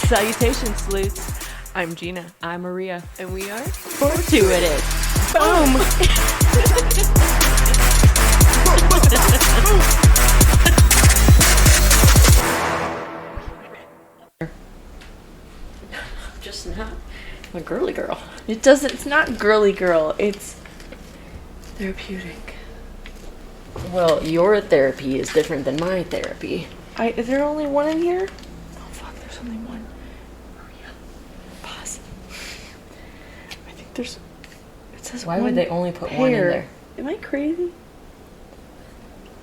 Salutations, sleuths. I'm Gina. I'm Maria. And we are Fortuitous. Boom! just not a girly girl. It's not girly girl. It's therapeutic. Well, your therapy is different than my therapy. Is there only one in here? Oh, fuck, there's only one. Maria, pause. I think there's... It says Why one would they only put one in there? Am I crazy?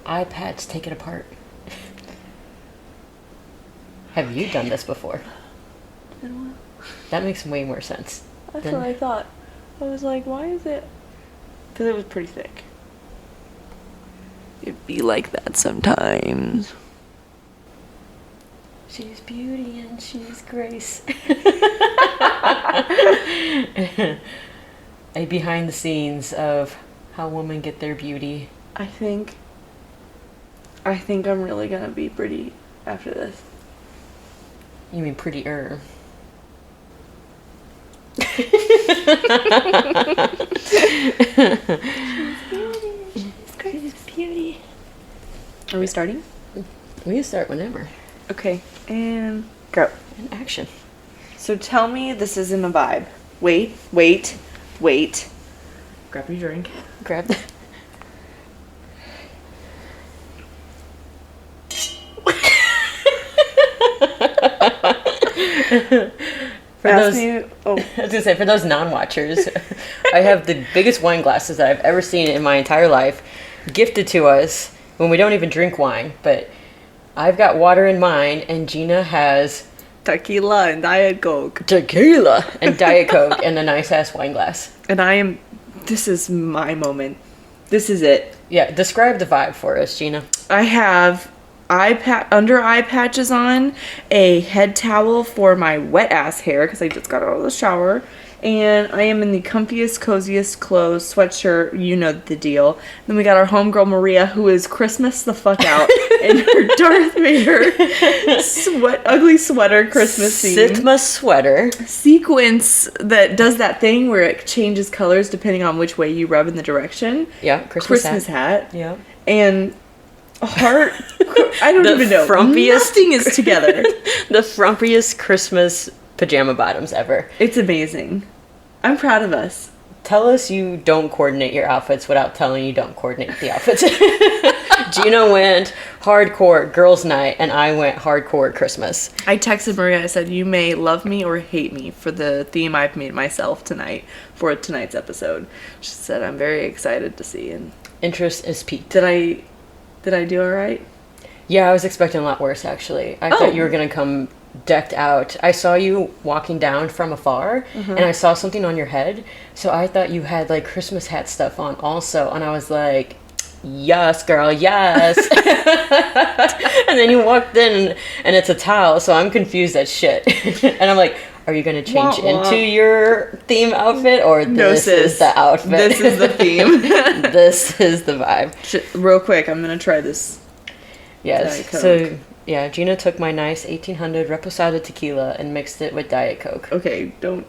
iPads, take it apart. Have you done this before? I don't know. That makes way more sense. That's what I thought. I was like, why is it... Because it was pretty thick. It'd be like that sometimes. She's beauty and she's grace. A behind the scenes of how women get their beauty. I think I'm really gonna be pretty after this. You mean prettier? She's beauty. Are we starting? We can start whenever. Okay, and go. In action. So tell me this isn't a vibe. Wait. Grab your drink. Grab the... I was gonna say, for those non-watchers, I have the biggest wine glasses that I've ever seen in my entire life, gifted to us when we don't even drink wine. But I've got water in mine, and Gina has tequila and Diet Coke. Tequila and Diet Coke and a nice-ass wine glass. And this is my moment. This is it. Yeah, describe the vibe for us, Gina. I have under eye patches on, a head towel for my wet ass hair because I just got out of the shower, and I am in the comfiest, coziest clothes, sweatshirt, you know the deal. Then we got our homegirl Maria, who is Christmas the fuck out in her Darth Vader ugly sweater, Christmas theme. Sitma sweater. Sequence that does that thing where it changes colors depending on which way you rub in the direction. Yeah, Christmas hat. Yeah. And heart, I don't even know. Nothing is together. The frumpiest Christmas pajama bottoms ever. It's amazing. I'm proud of us. Tell us you don't coordinate your outfits without telling you don't coordinate the outfits. Gina went hardcore girls' night, and I went hardcore Christmas. I texted Maria. I said, you may love me or hate me for the theme I've made myself tonight for tonight's episode. She said, I'm very excited to see. And interest is piqued. Did I do all right? Yeah, I was expecting a lot worse, actually. I thought you were going to come decked out. I saw you walking down from afar, and I saw something on your head, so I thought you had, like, Christmas hat stuff on also, and I was like, yes, girl, yes. And then you walked in, and it's a towel, so I'm confused as shit. And I'm like, are you going to change into your theme outfit, or this is the outfit? This is the theme. This is the vibe. Real quick, I'm going to try this. Yes, so, yeah, Gina took my nice 1800 Reposado tequila and mixed it with Diet Coke. Okay, don't...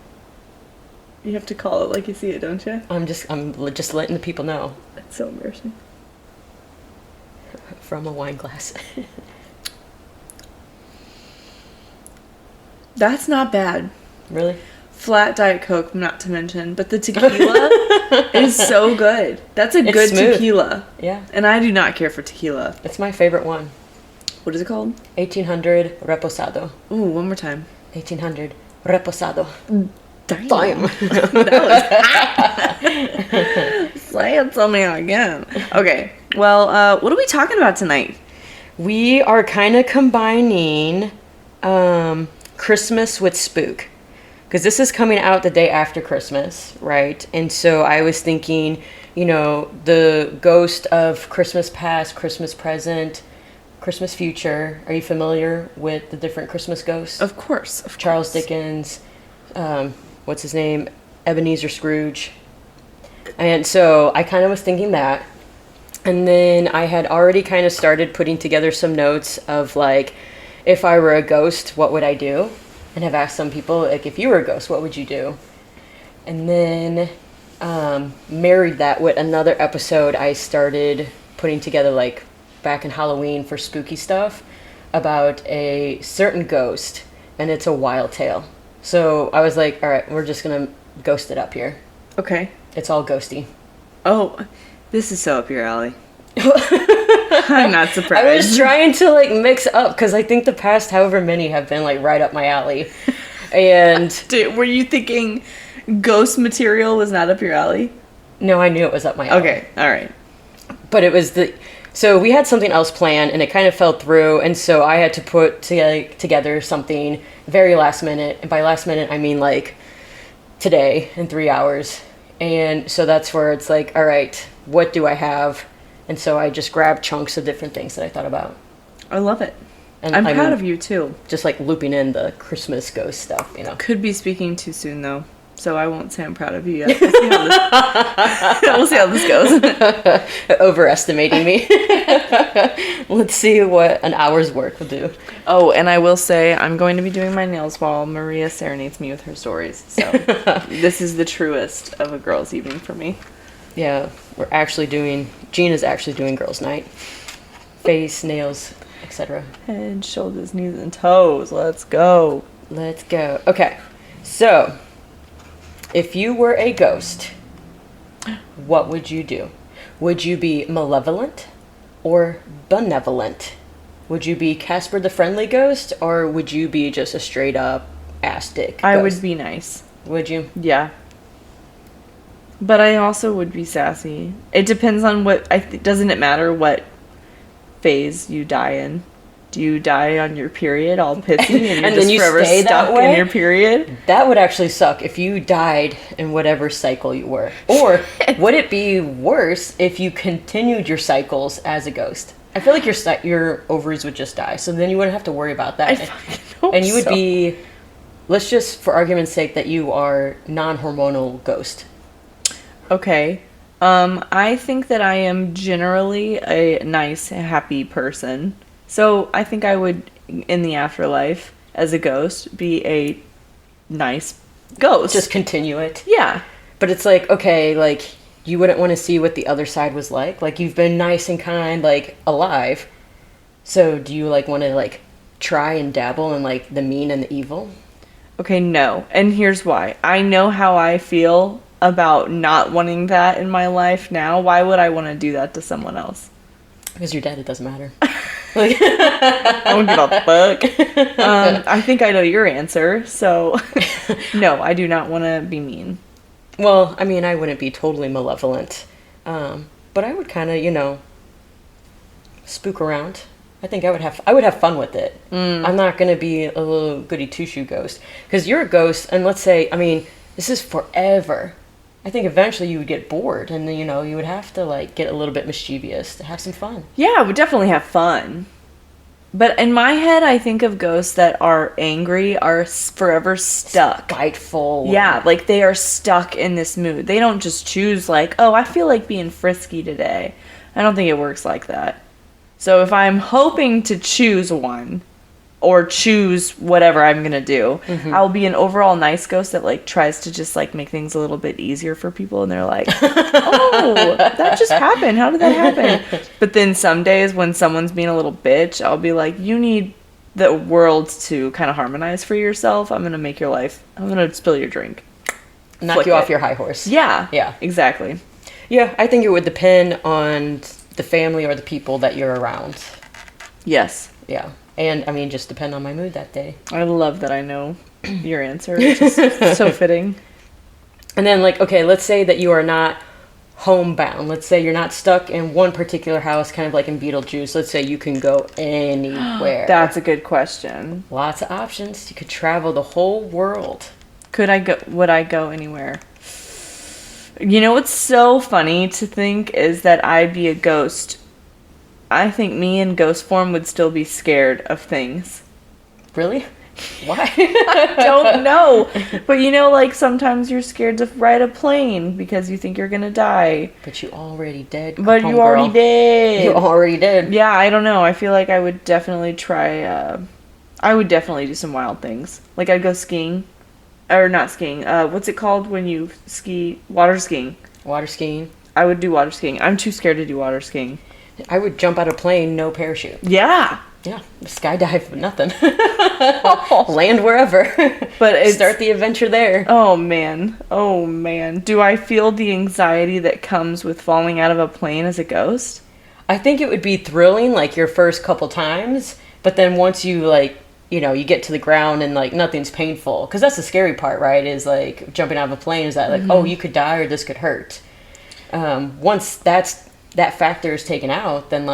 You have to call it like you see it, don't you? I'm just letting the people know. That's so embarrassing. From a wine glass. That's not bad. Really? Flat Diet Coke, not to mention. But the tequila is so good. That's a good smooth. Tequila. Yeah. And I do not care for tequila. It's my favorite one. What is it called? 1800 Reposado. Ooh, one more time. 1800 Reposado. Damn. That was Say it to me again. Okay. Well, what are we talking about tonight? We are kind of combining Christmas with spook. Because this is coming out the day after Christmas, right? And so I was thinking, you know, the ghost of Christmas past, Christmas present, Christmas future. Are you familiar with the different Christmas ghosts? Of course. Charles Dickens, what's his name? Ebenezer Scrooge. And so I kind of was thinking that. And then I had already kind of started putting together some notes of like, if I were a ghost, what would I do? And have asked some people, like, if you were a ghost, what would you do? And then married that with another episode I started putting together, like, back in Halloween for spooky stuff, about a certain ghost, and it's a wild tale. So I was like, all right, we're just going to ghost it up here. Okay. It's all ghosty. Oh, this is so up your alley. I'm not surprised. I was trying to like mix up because I think the past however many have been like right up my alley. And were you thinking ghost material was not up your alley? No, I knew it was up my alley. Okay, all right. But it was so we had something else planned and it kind of fell through, and so I had to put together something very last minute. And by last minute I mean like today in 3 hours. And so that's where it's like, all right, what do I have? And so I just grabbed chunks of different things that I thought about. I love it. And I'm proud of you, too. Just like looping in the Christmas ghost stuff, you know. Could be speaking too soon, though. So I won't say I'm proud of you yet. We'll see how this goes. Overestimating me. Let's see what an hour's work will do. Oh, and I will say I'm going to be doing my nails while Maria serenades me with her stories. So this is the truest of a girls' evening for me. Yeah, Gina's actually doing girls' night. Face, nails, etc. Head, shoulders, knees, and toes. Let's go. Let's go. Okay, so if you were a ghost, what would you do? Would you be malevolent or benevolent? Would you be Casper the Friendly Ghost, or would you be just a straight up ass dick ghost? I would be nice. Would you? Yeah. But I also would be sassy. It depends on what... doesn't it matter what phase you die in? Do you die on your period all pissy and you're and just then you forever stay stuck that way? in your period? That would actually suck if you died in whatever cycle you were. Or would it be worse if you continued your cycles as a ghost? I feel like your ovaries would just die, so then you wouldn't have to worry about that. I fucking hope and you would so. be... Let's just, for argument's sake, that you are non-hormonal ghost. Okay. I think that I am generally a nice, happy person. So I think I would, in the afterlife, as a ghost, be a nice ghost. Just continue it. Yeah. But it's like, okay, like, you wouldn't want to see what the other side was like. Like, you've been nice and kind, like, alive. So do you, like, want to, like, try and dabble in, like, the mean and the evil? Okay, no. And here's why. I know how I feel about not wanting that in my life now. Why would I want to do that to someone else? Because you're dead, it doesn't matter. Like, I don't give a fuck. I think I know your answer, so no, I do not want to be mean. Well, I mean, I wouldn't be totally malevolent. But I would kind of, spook around. I think I would have fun with it. I'm not going to be a little goody two-shoe ghost. Because you're a ghost, and let's say, I mean, this is forever. I think eventually you would get bored, and then, you would have to, like, get a little bit mischievous to have some fun. Yeah, I would definitely have fun. But in my head, I think of ghosts that are angry, are forever stuck. Spiteful. Yeah, like they are stuck in this mood. They don't just choose, like, oh, I feel like being frisky today. I don't think it works like that. So if I'm hoping to choose one, or choose whatever I'm gonna do, I'll be an overall nice ghost that like tries to just like make things a little bit easier for people, and they're like, oh, that just happened, how did that happen? But then some days when someone's being a little bitch, I'll be like, you need the world to kind of harmonize for yourself. I'm gonna spill your drink, Knock you off your high horse. Yeah, exactly. Yeah, I think it would depend on the family or the people that you're around. Yes. Yeah. And, I mean, just depend on my mood that day. I love that I know your answer. It's just so fitting. And then, like, okay, let's say that you are not homebound. Let's say you're not stuck in one particular house, kind of like in Beetlejuice. Let's say you can go anywhere. That's a good question. Lots of options. You could travel the whole world. Would I go anywhere? You know what's so funny to think is that I'd be a ghost. I think me in ghost form would still be scared of things. Really? Why? Don't know. But you know, like, sometimes you're scared to ride a plane because you think you're gonna die. But you already did. But you already did. You already did. Yeah, I don't know. I feel like I would definitely try, I would definitely do some wild things. Like, I'd go skiing. Or not skiing. What's it called when you ski? Water skiing. Water skiing. I would do water skiing. I'm too scared to do water skiing. I would jump out of a plane, no parachute. Yeah. Yeah, skydive, but nothing. Land wherever. But start the adventure there. Oh man. Oh man. Do I feel the anxiety that comes with falling out of a plane as a ghost? I think it would be thrilling, like, your first couple times, but then once you, like, you know, you get to the ground and, like, nothing's painful. Because that's the scary part, right? Is, like, jumping out of a plane is that, like, oh, you could die or this could hurt. Once that factor is taken out, then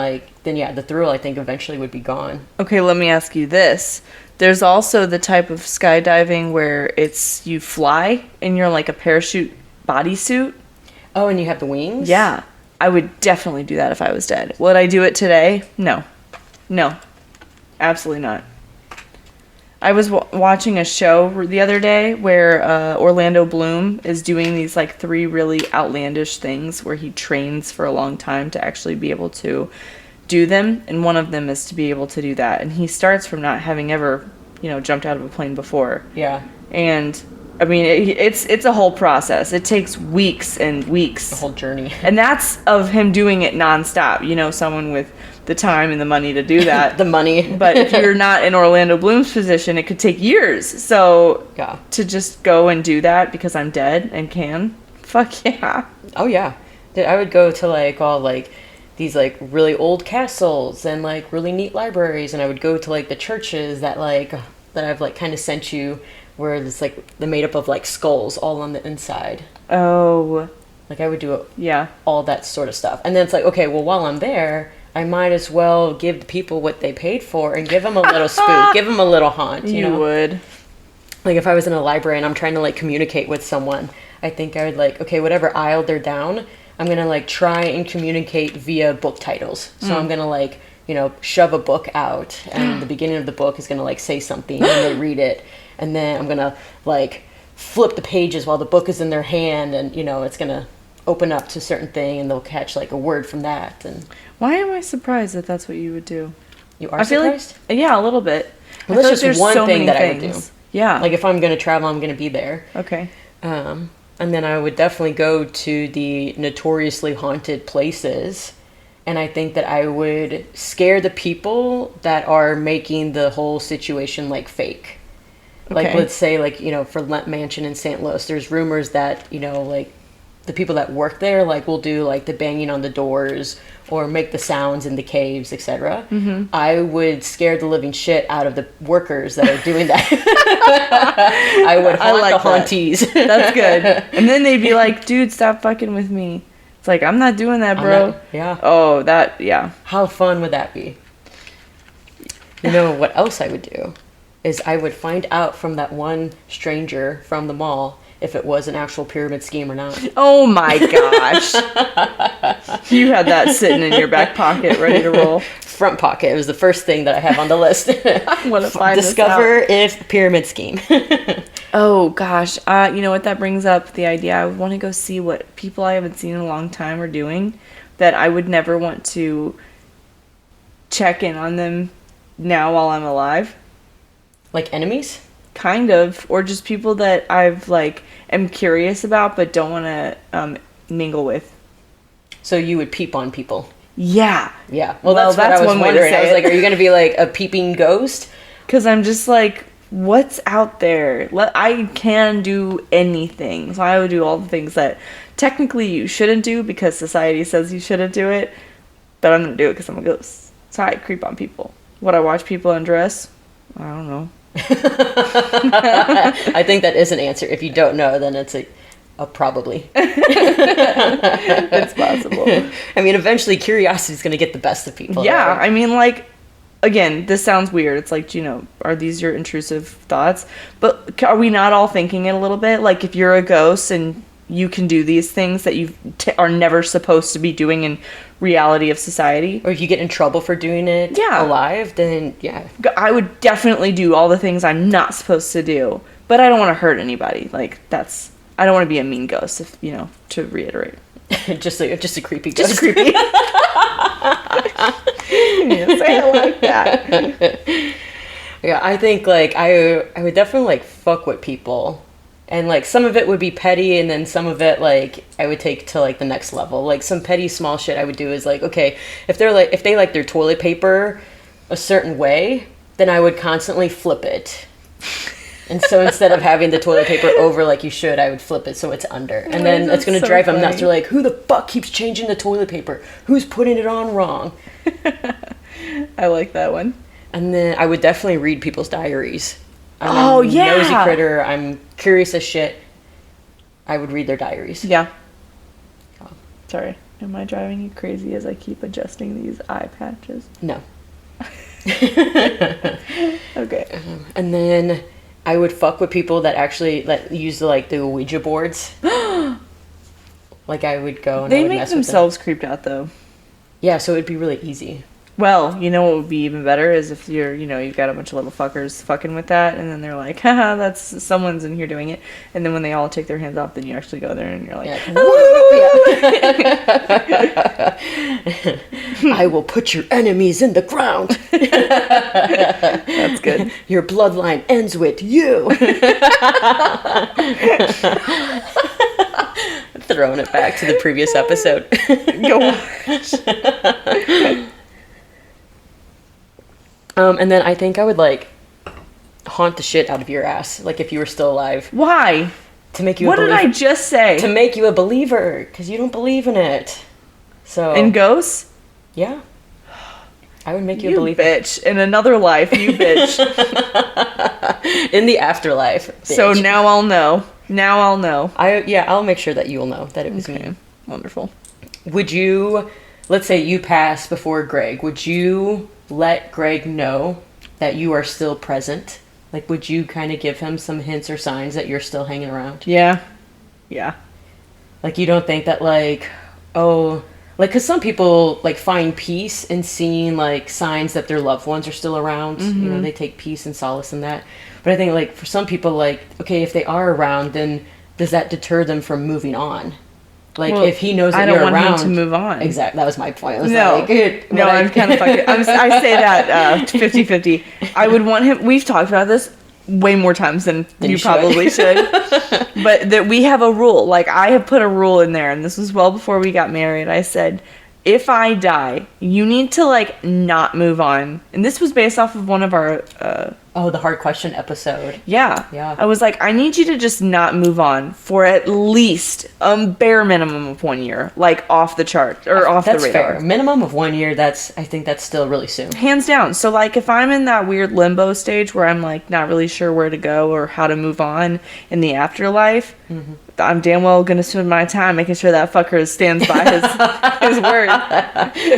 yeah, the thrill, I think, eventually would be gone. Okay, let me ask you this. There's also the type of skydiving where it's you fly and you're like a parachute bodysuit. Oh, and you have the wings? Yeah. I would definitely do that if I was dead. Would I do it today? No. No. Absolutely not. I was watching a show the other day where Orlando Bloom is doing these like 3 really outlandish things where he trains for a long time to actually be able to do them, and one of them is to be able to do that. And he starts from not having ever, you know, jumped out of a plane before. Yeah. And I mean, it's a whole process. It takes weeks and weeks. The whole journey. And that's of him doing it nonstop. You know, someone with the time and the money to do that. The money. But if you're not in Orlando Bloom's position, it could take years. So yeah, to just go and do that because I'm dead and can, fuck yeah. Oh yeah. I would go to like all like these like really old castles and like really neat libraries, and I would go to like the churches that I've like kind of sent you, where it's like they're made up of like skulls all on the inside. Oh. Like I would do yeah, all that sort of stuff. And then it's like, okay, well, while I'm there, I might as well give the people what they paid for and give them a little spook, give them a little haunt, you know? would. Like if I was in a library and I'm trying to like communicate with someone, I think I would like, okay, whatever aisle they're down, I'm going to like try and communicate via book titles. So I'm going to like, you know, shove a book out, and the beginning of the book is going to like say something and they read it. And then I'm going to like flip the pages while the book is in their hand, and, you know, it's going to open up to a certain thing and they'll catch like a word from that. And why am I surprised that that's what you would do? You are I feel surprised? like, yeah, a little bit. Well, that's just one thing that I would do. Yeah. Like if I'm going to travel, I'm going to be there. Okay. And then I would definitely go to the notoriously haunted places. And I think that I would scare the people that are making the whole situation like fake. Like, Okay. let's say, like, you know, for Lent Mansion in St. Louis, there's rumors that, you know, like, the people that work there, like, will do, like, the banging on the doors or make the sounds in the caves, etc. Mm-hmm. I would scare the living shit out of the workers that are doing that. I would haunt like the that. haunties. That's good. And then they'd be like, dude, stop fucking with me. It's like, I'm not doing that, bro. Yeah. Oh, that, yeah. How fun would that be? You know what else I would do? Is I would find out from that one stranger from the mall if it was an actual pyramid scheme or not. Oh my gosh. You had that sitting in your back pocket ready to roll. Front pocket. It was the first thing that I have on the list. I want to find Discover if pyramid scheme. Oh gosh. You know what, that brings up the idea. I would want to go see what people I haven't seen in a long time are doing that I would never want to check in on them now while I'm alive. Like enemies? Kind of. Or just people that I've like am curious about but don't want to mingle with. So you would peep on people. Yeah. Yeah. Well, that's what I was one way to wondering. say I was it. like, are you going to be like a peeping ghost? Because I'm just like, what's out there? I can do anything. So I would do all the things that technically you shouldn't do because society says you shouldn't do it. But I'm going to do it because I'm a ghost. So I creep on people. Would I watch people undress? I don't know. I think that is an answer. If you don't know, then it's a probably. It's possible. I mean, eventually curiosity is going to get the best of people. Yeah, right? I mean, like, again, this sounds weird. It's like, Gina, are these your intrusive thoughts? But are we not all thinking it a little bit? Like, if you're a ghost and you can do these things that you are never supposed to be doing in reality of society. Or if you get in trouble for doing it alive, then I would definitely do all the things I'm not supposed to do, but I don't want to hurt anybody. Like, I don't want to be a mean ghost, if, you know, to reiterate. just a creepy ghost. Just creepy. Yes, I like that. Yeah, I think, like, I would definitely, like, fuck with people. And, like, some of it would be petty, and then some of it, like, I would take to, like, the next level. Like, some petty small shit I would do is, like, okay, if they like their toilet paper a certain way, then I would constantly flip it. And so instead of having the toilet paper over like you should, I would flip it so it's under. And then it's going to drive them nuts. They're like, who the fuck keeps changing the toilet paper? Who's putting it on wrong? I like that one. And then I would definitely read people's diaries. I'm a nosy critter. I'm curious as shit. I would read their diaries. Yeah. Oh. Sorry. Am I driving you crazy as I keep adjusting these eye patches? No. Okay. And then I would fuck with people that actually use the Ouija boards. Like, I would go and they I would make mess themselves with them. creeped out though. Yeah, so it'd be really easy. Well, you know what would be even better is if you've got a bunch of little fuckers fucking with that, and then they're like, haha, that's someone's in here doing it. And then when they all take their hands off, then you actually go there and you're like, I will put your enemies in the ground. That's good. Your bloodline ends with you. Throwing it back to the previous episode. Go watch. And then I think I would, like, haunt the shit out of your ass, like, if you were still alive. Why? To make you What did I just say? To make you a believer, because you don't believe in it. So. In ghosts? Yeah. I would make you a believer. Bitch. In another life, you bitch. In the afterlife, bitch. So now I'll know. I'll make sure that you'll know that it was me. Wonderful. Would you, let's say you pass before Greg, would you let Greg know that you are still present? Like, would you kind of give him some hints or signs that you're still hanging around? Yeah. Like, you don't think that, like, oh, like, because some people, like, find peace in seeing, like, signs that their loved ones are still around. Mm-hmm. You know, they take peace and solace in that. But I think, like, for some people, like, okay, if they are around, then does that deter them from moving on? Like, well, if he knows that you're around... I don't want him to move on. Exactly. That was my point. I'm kind of fucking... I say that 50-50. I would want him... We've talked about this way more times than you probably should. But that we have a rule. Like, I have put a rule in there, and this was well before we got married. I said, if I die, you need to, like, not move on. And this was based off of one of our... the hard question episode. Yeah. I was like, I need you to just not move on for at least a bare minimum of 1 year, like off the chart or off the radar. That's fair. Minimum of 1 year. I think that's still really soon. Hands down. So like, if I'm in that weird limbo stage where I'm like not really sure where to go or how to move on in the afterlife, mm-hmm. I'm damn well gonna spend my time making sure that fucker stands by his word.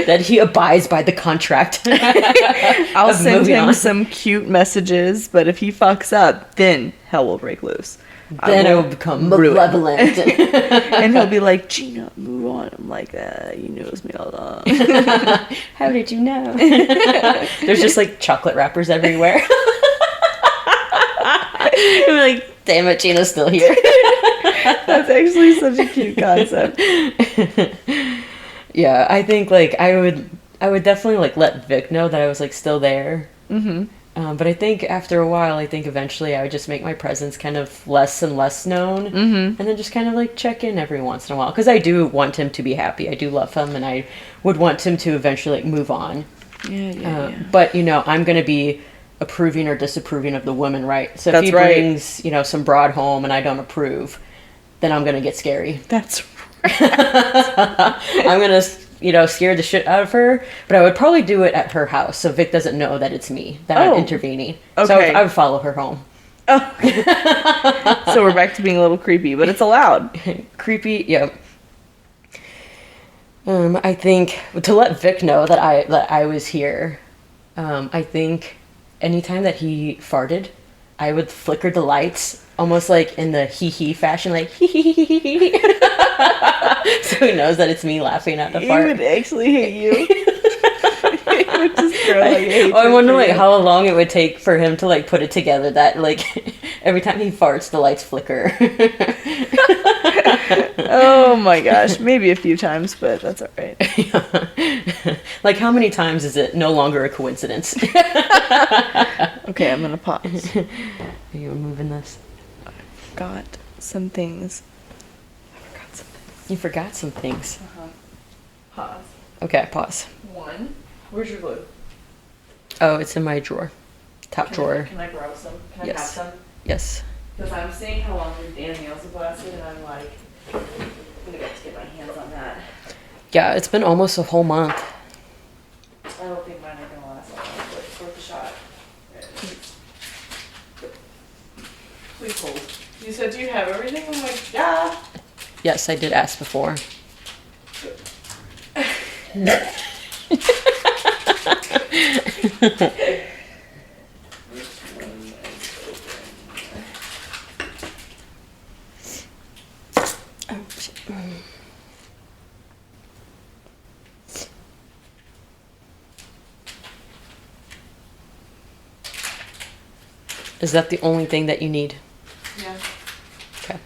That he abides by the contract. I'll send him some cute messages, but if he fucks up, then hell will break loose. Then it will become malevolent. And he'll be like, Gina, move on. I'm like, you knew it was me all along. How did you know? There's just like chocolate wrappers everywhere. I'm like, damn it, Gina's still here. That's actually such a cute concept. Yeah, I think like I would definitely like let Vic know that I was like still there. Mm-hmm. But I think after a while, I think eventually I would just make my presence kind of less and less known, mm-hmm. and then just kind of like check in every once in a while because I do want him to be happy. I do love him, and I would want him to eventually like move on. Yeah. But you know, I'm gonna be approving or disapproving of the woman, right? So if he brings some broad home and I don't approve, then I'm gonna get scary. That's right. I'm gonna scare the shit out of her, but I would probably do it at her house so Vic doesn't know that it's me that I'm intervening. Okay. So I would follow her home. Oh. So we're back to being a little creepy, but it's allowed. Creepy, yeah. I think to let Vic know that I was here. I think anytime that he farted, I would flicker the lights almost like in the hee fashion, like hee hee hee hee hee. So he knows that it's me laughing at the fart. He would actually hate you. He would just grow like hatred I wonder for like you. how long it would take for him to like put it together that like every time he farts the lights flicker. Oh my gosh, maybe a few times, but that's alright. Like how many times is it no longer a coincidence? Okay, I'm gonna pause. Are you moving this? Got some things. I forgot something. You forgot some things. Pause. Okay, pause. 1. Where's your glue? Oh, it's in my drawer. Top drawer. Can I borrow some? Can I Yes. have some? Yes. Because I'm seeing how long your damn nails have lasted, and I'm like, I'm gonna have to get my hands on that. Yeah, it's been almost a whole month. I don't think mine are gonna last that long, but it's worth a shot. Please hold. You said, do you have everything? I'm like, yeah. Yes, I did ask before. Is that the only thing that you need? Yeah, Okay.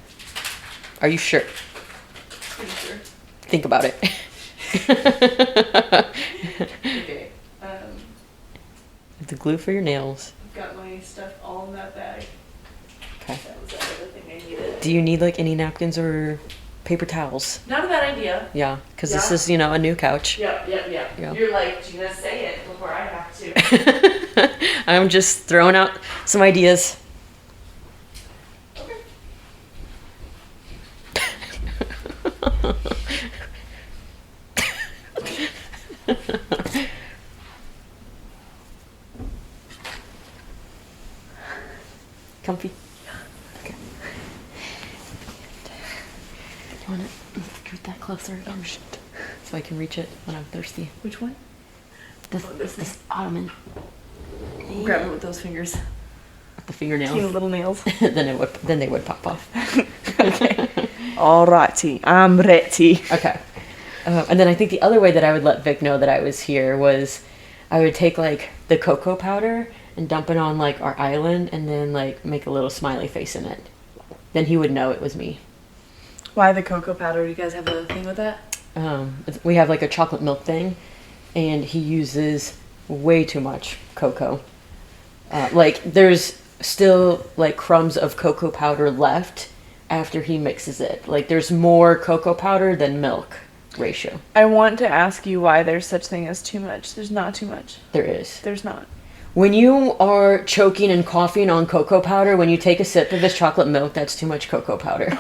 Are you sure? pretty sure. Think about it. Okay. The glue for your nails. I've got my stuff all in that bag. Okay. That was everything I needed. Do you need like any napkins or paper towels? Not a bad idea. Yeah, because this Yeah. is, you know, a new couch. Yep. Yeah. You're like, Gina, say it before I have to. I'm just throwing out some ideas. Okay. Comfy? Okay. You want to scoot that closer again? So I can reach it when I'm thirsty. Which one? This ottoman. Grab it with those fingers. With the fingernails. Teeny little nails. then they would pop off. Okay. Alrighty, I'm ready. Okay. And then I think the other way that I would let Vic know that I was here was I would take like the cocoa powder and dump it on like our island and then like make a little smiley face in it. Then he would know it was me. Why the cocoa powder? Do you guys have a thing with that? We have like a chocolate milk thing and he uses way too much cocoa. Like there's still like crumbs of cocoa powder left after he mixes it. Like there's more cocoa powder than milk ratio. I want to ask you why there's such thing as too much. There's not too much. There is. There's not. When you are choking and coughing on cocoa powder, when you take a sip of this chocolate milk, that's too much cocoa powder.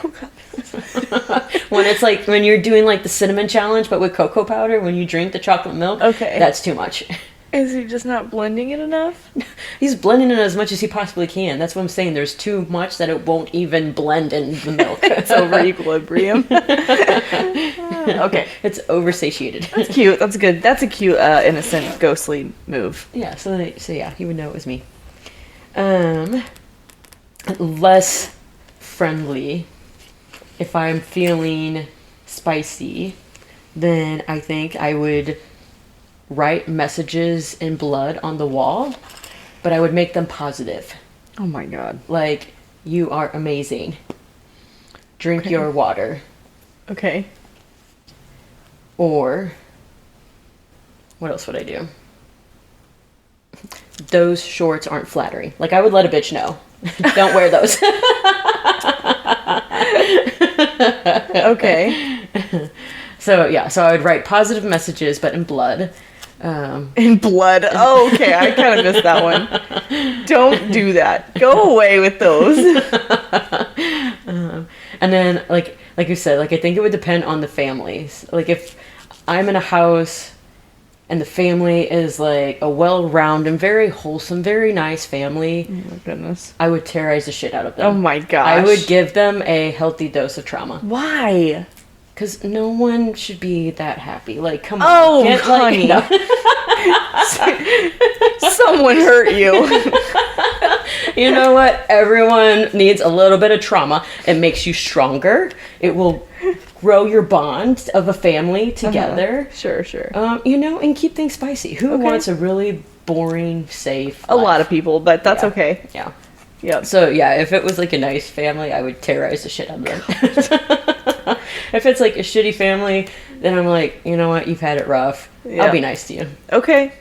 When it's like, when you're doing like the cinnamon challenge, but with cocoa powder, when you drink the chocolate milk, Okay. that's too much. Is he just not blending it enough? He's blending it as much as he possibly can. That's what I'm saying. There's too much that it won't even blend in the milk. It's over equilibrium. Okay. It's oversatiated. That's cute. That's good. That's a cute, innocent, ghostly move. Yeah, so yeah, he would know it was me. Less friendly. If I'm feeling spicy, then I think I would write messages in blood on the wall, but I would make them positive. Oh my god. Like, you are amazing. Drink your water. Okay. Or, what else would I do? Those shorts aren't flattering. Like, I would let a bitch know. Don't wear those. Okay. So, yeah. So, I would write positive messages, but in blood. In blood. Oh, okay. I kind of missed that one. Don't do that. Go away with those. And then, like you said, like, I think it would depend on the families. Like, if I'm in a house and the family is, like, a well-rounded and very wholesome, very nice family, Oh my goodness. I would terrorize the shit out of them. Oh my gosh. I would give them a healthy dose of trauma. Why? Because no one should be that happy. Like, come on. Oh, Get, honey. Like, no. Someone hurt you. You know what? Everyone needs a little bit of trauma. It makes you stronger. It will grow your bond of a family together. Sure. You know, and keep things spicy. Who wants a really boring, safe A life? lot of people, but that's okay. Yeah. Yep. So, yeah, if it was like a nice family, I would terrorize the shit out of them. If it's like a shitty family, then I'm like, you know what? You've had it rough. Yeah. I'll be nice to you. Okay.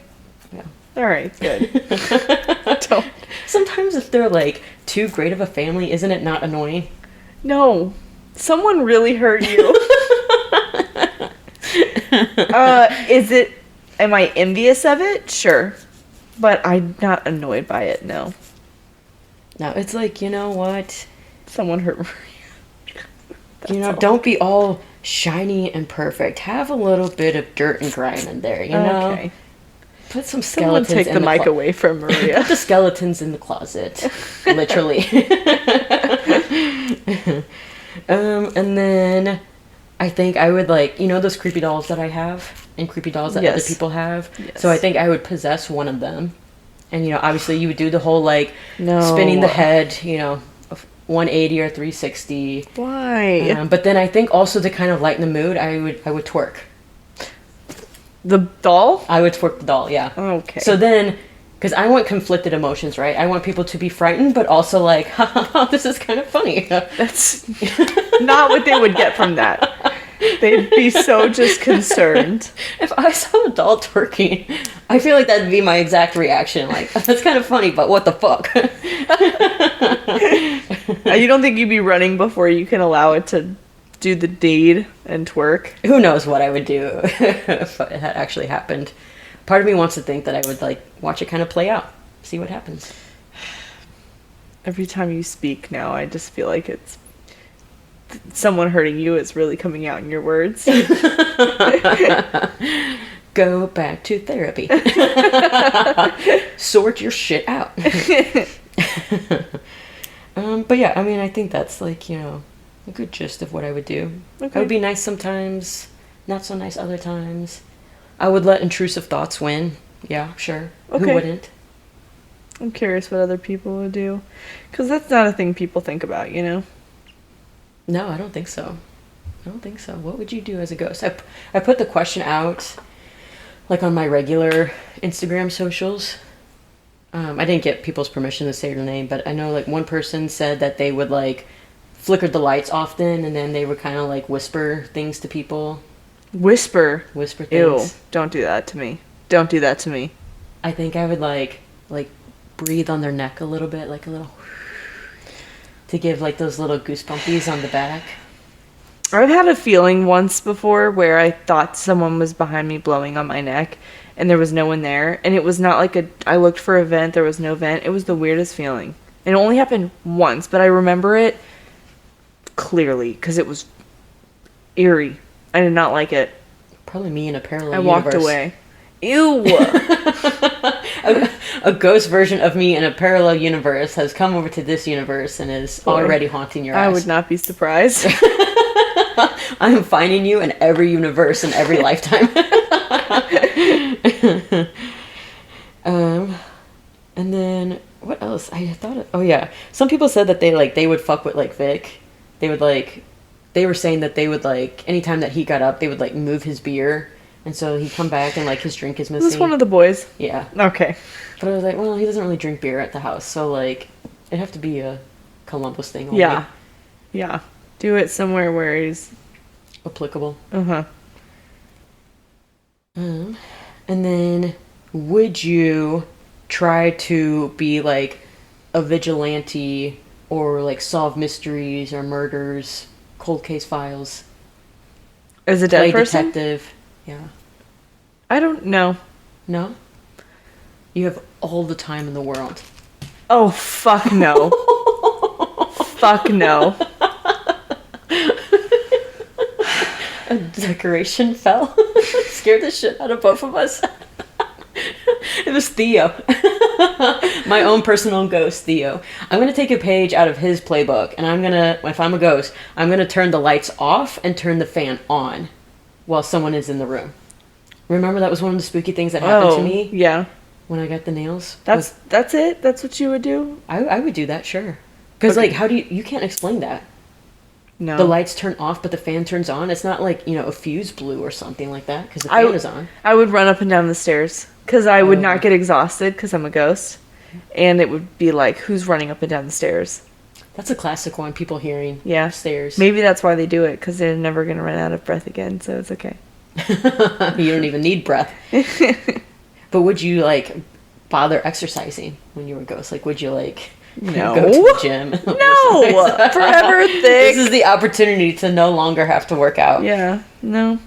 Yeah. All right, good. Don't. Sometimes if they're like too great of a family, isn't it not annoying? No. Someone really hurt you. Am I envious of it? Sure. But I'm not annoyed by it, no. No, it's like, you know what? Someone hurt me. You know, don't be all shiny and perfect. Have a little bit of dirt and grime in there, you know? Okay. Put some Someone skeletons take the mic away from Maria. Put the skeletons in the closet. Literally. And then I think I would like, you know those creepy dolls that I have? And creepy dolls that other people have? Yes. So I think I would possess one of them. And, you know, obviously you would do the whole, like, No. spinning the head, you know, 180 or 360. Why? But then I think also to kind of lighten the mood, I would twerk. The doll? I would twerk the doll, yeah. Okay. So then, because I want conflicted emotions, right? I want people to be frightened, but also like, ha ha ha, this is kind of funny. That's not what they would get from that. They'd be so just concerned. If I saw a doll twerking, I feel like that'd be my exact reaction. Like, that's kind of funny, but what the fuck? You don't think you'd be running before you can allow it to do the deed and twerk? Who knows what I would do if it had actually happened. Part of me wants to think that I would, like, watch it kind of play out. See what happens. Every time you speak now, I just feel like it's someone hurting you is really coming out in your words. Go back to therapy. Sort your shit out. But yeah, I mean, I think that's like, you know, a good gist of what I would do. Okay. I would be nice sometimes, not so nice other times. I would let intrusive thoughts win. Yeah, sure. Okay. Who wouldn't? I'm curious what other people would do. Because that's not a thing people think about, you know? No, I don't think so. I don't think so. What would you do as a ghost? I put the question out, like, on my regular Instagram socials. I didn't get people's permission to say their name, but I know, like, one person said that they would, like, flicker the lights often, and then they would kind of, like, whisper things to people. Whisper Things. Ew, don't do that to me. Don't do that to me. I think I would, like, breathe on their neck a little bit, like a little... to give, like, those little goosebumpies on the back. I've had a feeling once before where I thought someone was behind me blowing on my neck and there was no one there. And it was not like I looked for a vent, there was no vent. It was the weirdest feeling. And it only happened once, but I remember it clearly because it was eerie. I did not like it. Probably me in a parallel I universe. walked away. Ew! A ghost version of me in a parallel universe has come over to this universe and is already haunting your ass. I would not be surprised. I'm finding you in every universe in every lifetime. And then what else? Oh yeah, some people said that they would fuck with like Vic. They were saying that they would like anytime that he got up, they would like move his beer, and so he'd come back and like his drink is missing. Is this one of the boys? Yeah. Okay. But I was like, well, he doesn't really drink beer at the house, so like it'd have to be a Columbus thing. Only. Yeah. Yeah. Do it somewhere where he's applicable. Uh-huh. And then would you try to be like a vigilante or like solve mysteries or murders, cold case files? As a dead person? Detective. Yeah. I don't know. No? You have all the time in the world. Oh, fuck no. Fuck no. A decoration fell. Scared the shit out of both of us. It was Theo. My own personal ghost, Theo. I'm going to take a page out of his playbook, and if I'm a ghost, I'm going to turn the lights off and turn the fan on while someone is in the room. Remember that was one of the spooky things that happened to me? Yeah. when I got the nails. That's it? That's what you would do? I would do that, sure. Because, Okay. like, how do you can't explain that. No. The lights turn off, but the fan turns on. It's not like, a fuse blew or something like that, because the fan is on. I would run up and down the stairs because I would not get exhausted because I'm a ghost. And it would be like, who's running up and down the stairs? That's a classic one, people hearing Yeah. stairs. Maybe that's why they do it, because they're never going to run out of breath again, so it's okay. You don't even need breath. But would you, like, bother exercising when you were a ghost? Like, would you, like, No. go to the gym? No! Forever thick. This is the opportunity to no longer have to work out. Yeah. No.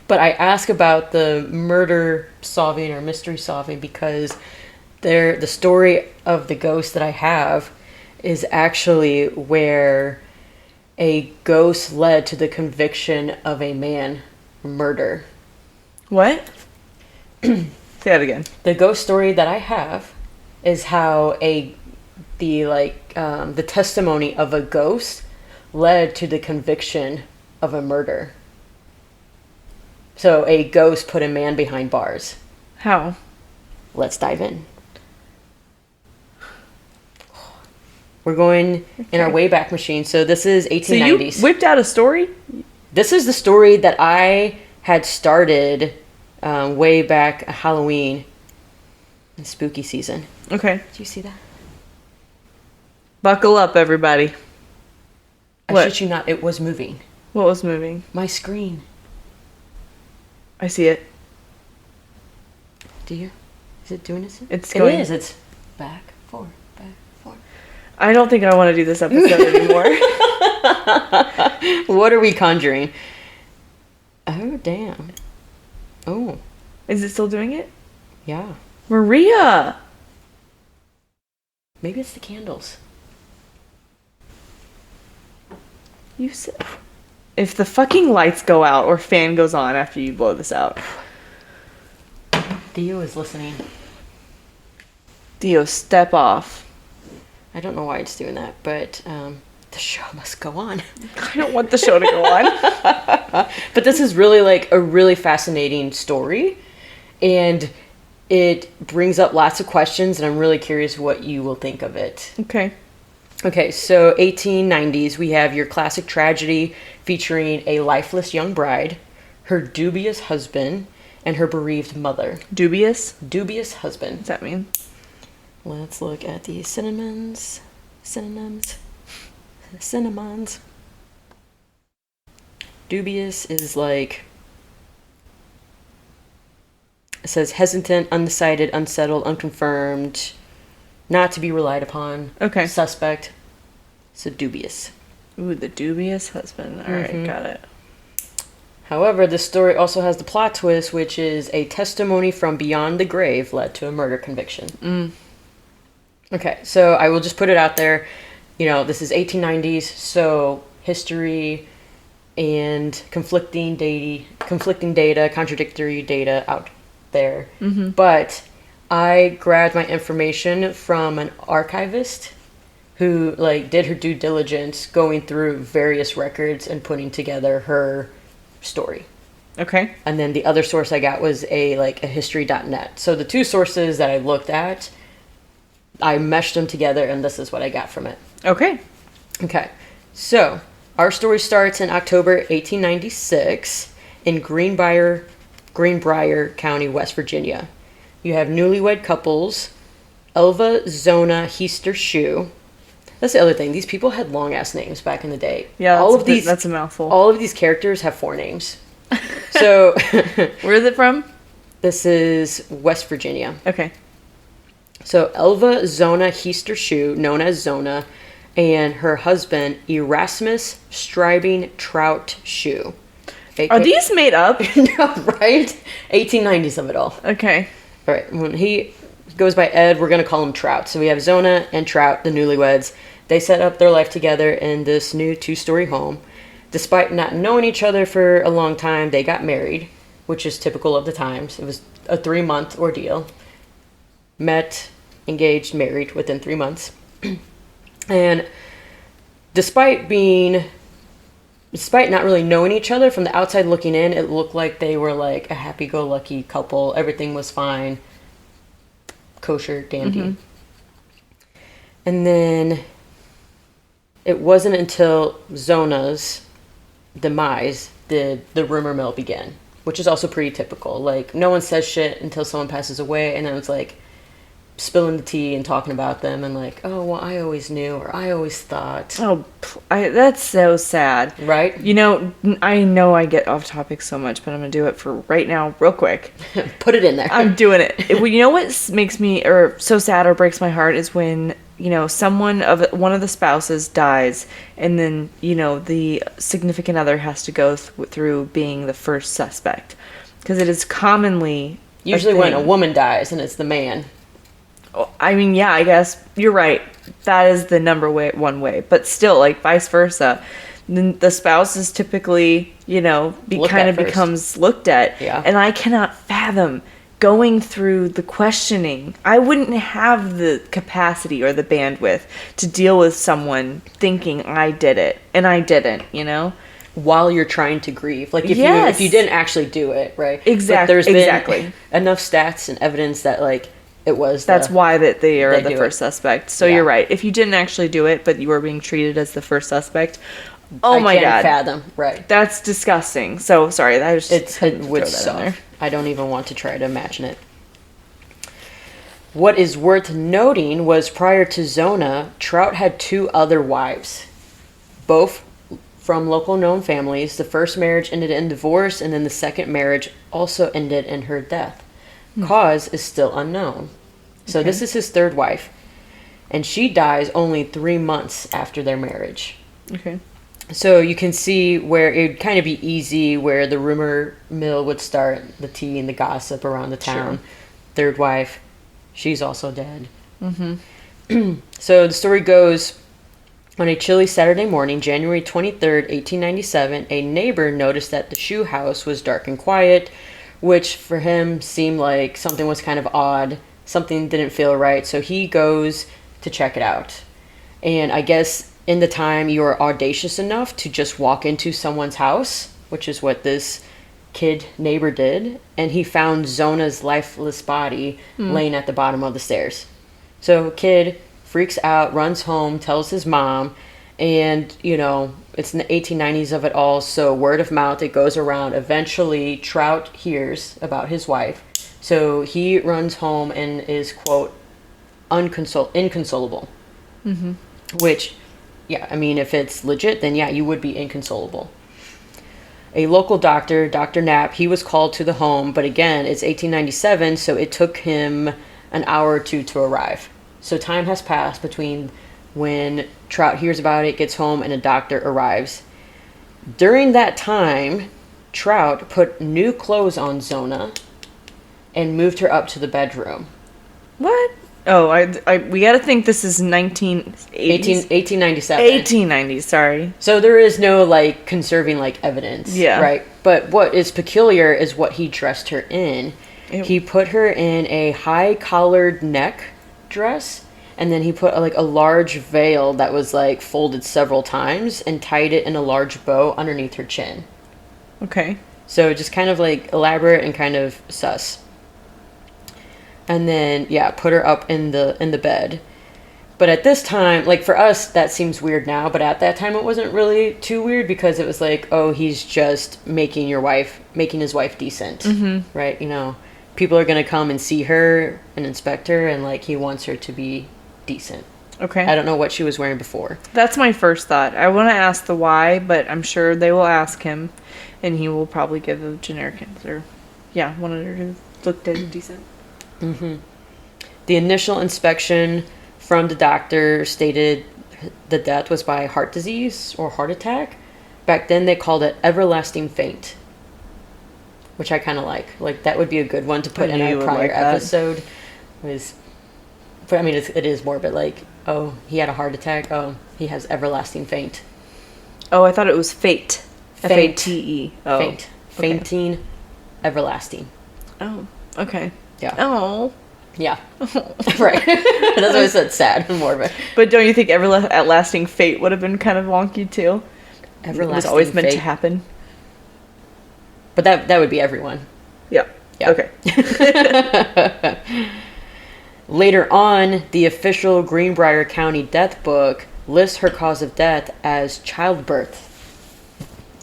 But I ask about the murder solving or mystery solving because the story of the ghost that I have is actually where a ghost led to the conviction of a man for murder. What? Say that again. The ghost story that I have is how the testimony of a ghost led to the conviction of a murder. So a ghost put a man behind bars. How? Let's dive in. We're going in our Wayback Machine. So this is 1890s. So you whipped out a story? This is the story that I had started way back Halloween and spooky season. Okay. Did you see that? Buckle up, everybody. I What? shit you not, it was moving. What was moving? My screen. I see it. Do you? Is it doing this? It's going. It is. It's back, forth, back, forth. I don't think I want to do this episode anymore. What are we conjuring? Oh, damn. Oh, Is it still doing it? yeah. Maria! Maybe it's the candles. You said... If the fucking lights go out or fan goes on after you blow this out. Dio is listening. Dio, step off. I don't know why it's doing that, but the show must go on. I don't want the show to go on. But this is really like a really fascinating story, and it brings up lots of questions, and I'm really curious what you will think of it. Okay. Okay, so 1890s, we have your classic tragedy featuring a lifeless young bride, her dubious husband, and her bereaved mother. Dubious? Dubious husband. What's that mean? Let's look at the synonyms. Dubious is like, it says hesitant, undecided, unsettled, unconfirmed, not to be relied upon. Okay. Suspect. So dubious. Ooh, the dubious husband. Alright, got it. However, this story also has the plot twist, which is a testimony from beyond the grave led to a murder conviction. Okay, so I will just put it out there. This is 1890s, so history and conflicting data, contradictory data out there. But I grabbed my information from an archivist who did her due diligence going through various records and putting together her story. Okay. And then the other source I got was a history.net. So the two sources that I looked at, I meshed them together, and this is what I got from it. Okay. Okay. So our story starts in October 1896 in Greenbrier County, West Virginia. You have newlywed couples, Elva Zona Heister Shoe. That's the other thing. These people had long ass names back in the day. Yeah, that's a mouthful. All of these characters have 4 names. So where is it from? This is West Virginia. Okay. So Elva Zona Heister Shoe, known as Zona, and her husband Erasmus Stribing Trout Shoe. Are these made up? No, right? 1890s of it all. Okay. All right. When he goes by Ed, we're going to call him Trout. So we have Zona and Trout, the newlyweds. They set up their life together in this new 2-story home. Despite not knowing each other for a long time, they got married, which is typical of the times. It was a 3-month ordeal. Met, engaged, married within 3 months. And despite being despite not really knowing each other, from the outside looking in, it looked like they were like a happy-go-lucky couple. Everything was fine. Kosher, dandy. Mm-hmm. And then it wasn't until Zona's demise did the rumor mill begin, which is also pretty typical. Like, no one says shit until someone passes away, and then it's like spilling the tea and talking about them and like, oh, well, I always knew, or I always thought. Oh, that's so sad. Right? You know I get off topic so much, but I'm going to do it for right now, real quick. Put it in there. I'm doing it. You know what makes me or so sad or breaks my heart is when, you know, one of the spouses dies, and then, you know, the significant other has to go through being the first suspect. Because it is commonly Usually when a woman dies and it's the man. I mean, yeah, I guess you're right. That is the one way. But still, like, vice versa. The spouse is typically, you know, becomes looked at. Yeah. And I cannot fathom going through the questioning. I wouldn't have the capacity or the bandwidth to deal with someone thinking I did it and I didn't, you know? While you're trying to grieve. Like, if you didn't actually do it, right? Exactly. But there's been enough stats and evidence that, like, that's why they are the first suspect. So you're right. If you didn't actually do it, but you were being treated as the first suspect, oh my God. I can't fathom. Right. That's disgusting. So, sorry. It would suck. I don't even want to try to imagine it. What is worth noting was prior to Zona, Trout had 2 other wives, both from local known families. The first marriage ended in divorce, and then the second marriage also ended in her death. Cause is still unknown. So this is his 3rd wife, and she dies only 3 months after their marriage. Okay. So you can see where it would kind of be easy, where the rumor mill would start, the tea and the gossip around the town. Sure. 3rd wife, she's also dead. Mm-hmm. So the story goes, on a chilly Saturday morning, January 23rd, 1897, a neighbor noticed that the shoe house was dark and quiet, which for him seemed like something was kind of odd. Something didn't feel right, so he goes to check it out. And I guess in the time you are audacious enough to just walk into someone's house, which is what this kid neighbor did, and he found Zona's lifeless body laying at the bottom of the stairs. So kid freaks out, runs home, tells his mom, and, you know, it's in the 1890s of it all, so word of mouth, it goes around. Eventually, Trout hears about his wife, so he runs home and is, quote, inconsolable. Mm-hmm. Which, yeah, I mean, if it's legit, then yeah, you would be inconsolable. A local doctor, Dr. Knapp, he was called to the home, but again, it's 1897, so it took him an hour or two to arrive. So time has passed between when Trout hears about it, gets home, and a doctor arrives. During that time, Trout put new clothes on Zona and moved her up to the bedroom. What? Oh, we gotta think this is 1897. 1890s, sorry. So there is no, like, conserving, like, evidence. Yeah. Right? But what is peculiar is what he dressed her in. Ew. He put her in a high-collared neck dress, and then he put, a large veil that was, like, folded several times and tied it in a large bow underneath her chin. Okay. So just kind of, like, elaborate and kind of sus. And then, yeah, put her up in the bed. But at this time, like, for us, that seems weird now. But at that time, it wasn't really too weird because it was like, oh, he's just making his wife decent. Mm-hmm. Right? You know, people are going to come and see her and inspect her. And, like, he wants her to be decent. Okay. I don't know what she was wearing before. That's my first thought. I want to ask the why, but I'm sure they will ask him. And he will probably give a generic answer. Yeah, wanted her to look decent. Mm-hmm. The initial inspection from the doctor stated the death was by heart disease or heart attack. Back then they called it everlasting faint, which I kind of like. Like, that would be a good one to put in a prior episode. But I mean, it is morbid. Like, oh, he had a heart attack. Oh, he has everlasting faint. Oh, I thought it was fate. Faint. Fate. Oh. Faint. Okay. Fainting. Everlasting. Oh, okay. Yeah. Oh. Yeah. Right. That's why I said sad and morbid. But don't you think everlasting fate would have been kind of wonky too? Everlasting was always meant to fate. happen. But that would be everyone. Yeah. Yeah. Okay. Later on, the official Greenbrier County death book lists her cause of death as childbirth.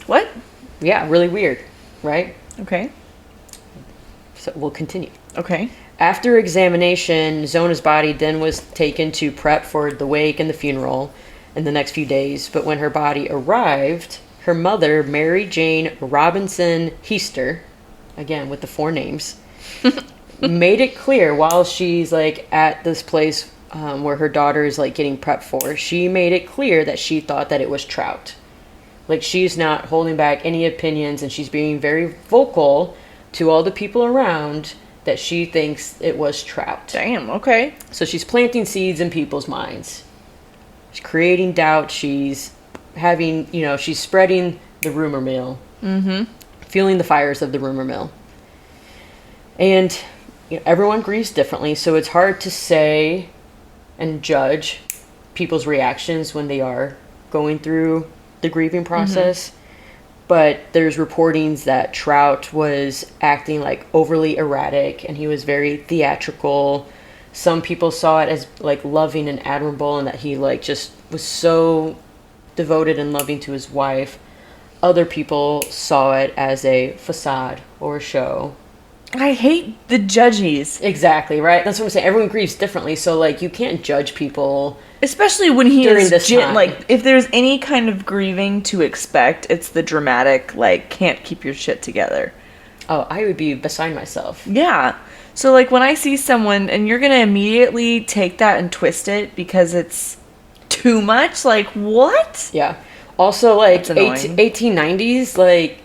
What? Yeah, really weird, right? Okay. So we'll continue. Okay. After examination, Zona's body then was taken to prep for the wake and the funeral in the next few days. But when her body arrived, her mother, Mary Jane Robinson Heister, again with the 4 names, made it clear while she's like at this place where her daughter is like getting prepped for, she made it clear that she thought that it was trout. Like, she's not holding back any opinions, and she's being very vocal to all the people around that she thinks it was trout. Damn, okay. So she's planting seeds in people's minds. She's creating doubt. She's having, she's spreading the rumor mill. Mm-hmm. Fueling the fires of the rumor mill. And everyone grieves differently, so it's hard to say and judge people's reactions when they are going through the grieving process. Mm-hmm. But there's reportings that Trout was acting like overly erratic, and he was very theatrical. Some people saw it as like loving and admirable, and that he like just was so devoted and loving to his wife. Other people saw it as a facade or a show. I hate the judges. Exactly, right? That's what I'm saying. Everyone grieves differently, so like you can't judge people. Especially when he during is this time. Like, if there's any kind of grieving to expect, it's the dramatic, like, can't keep your shit together. Oh, I would be beside myself. Yeah. So, like, when I see someone, and you're gonna immediately take that and twist it because it's too much, like, what? Yeah. Also, like, 1890s, like,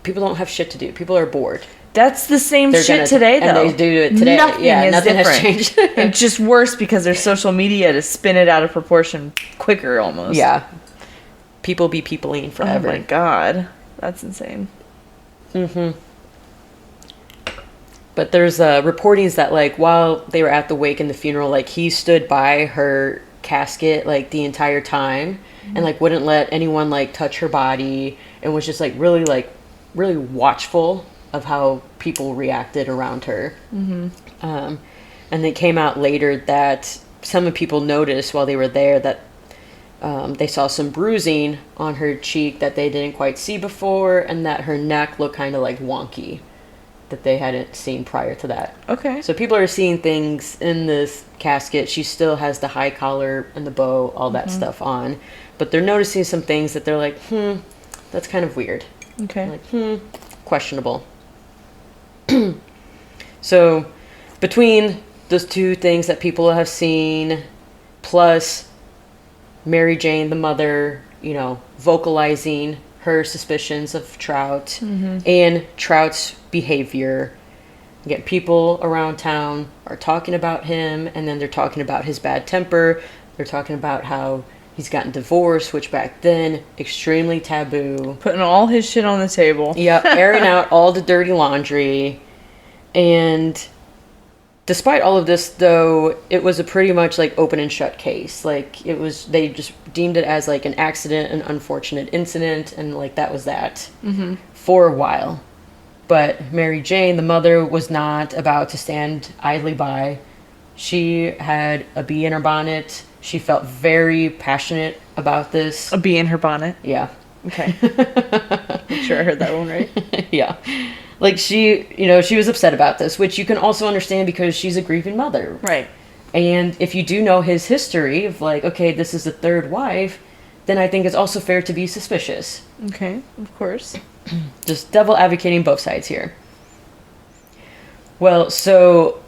people don't have shit to do. People are bored. That's the same shit today, though. And they do it today. Nothing different. Has changed. It's just worse because there's social media to spin it out of proportion quicker, almost. Yeah. People be peopling forever. Oh my god. That's insane. Mm-hmm. But there's reportings that, like, while they were at the wake and the funeral, like, he stood by her casket, like, the entire time. Mm-hmm. And, like, wouldn't let anyone, like, touch her body. And was just, like, really watchful of how people reacted around her. Mm-hmm. And it came out later that some of people noticed while they were there that they saw some bruising on her cheek that they didn't quite see before, and that her neck looked kind of like wonky that they hadn't seen prior to that. Okay. So people are seeing things in this casket. She still has the high collar and the bow, all that stuff on. But they're noticing some things that they're like, that's kind of weird. Okay. Like, questionable. So, between those two things that people have seen, plus Mary Jane, the mother, vocalizing her suspicions of Trout, and Trout's behavior, again, people around town are talking about him, and then they're talking about his bad temper. They're talking about how he's gotten divorced, which back then, extremely taboo. Putting all his shit on the table. Yep, airing out all the dirty laundry. And despite all of this, though, it was a pretty much, like, open and shut case. Like, they just deemed it as, like, an accident, an unfortunate incident, and, like, that was that for a while. But Mary Jane, the mother, was not about to stand idly by. She had a bee in her bonnet. She felt very passionate about this. A bee in her bonnet? Yeah. Okay. I'm sure I heard that one right. Yeah. Like, she was upset about this, which you can also understand because she's a grieving mother. Right. And if you do know his history of, like, okay, this is the third wife, then I think it's also fair to be suspicious. Okay, of course. Just devil advocating both sides here. Well, so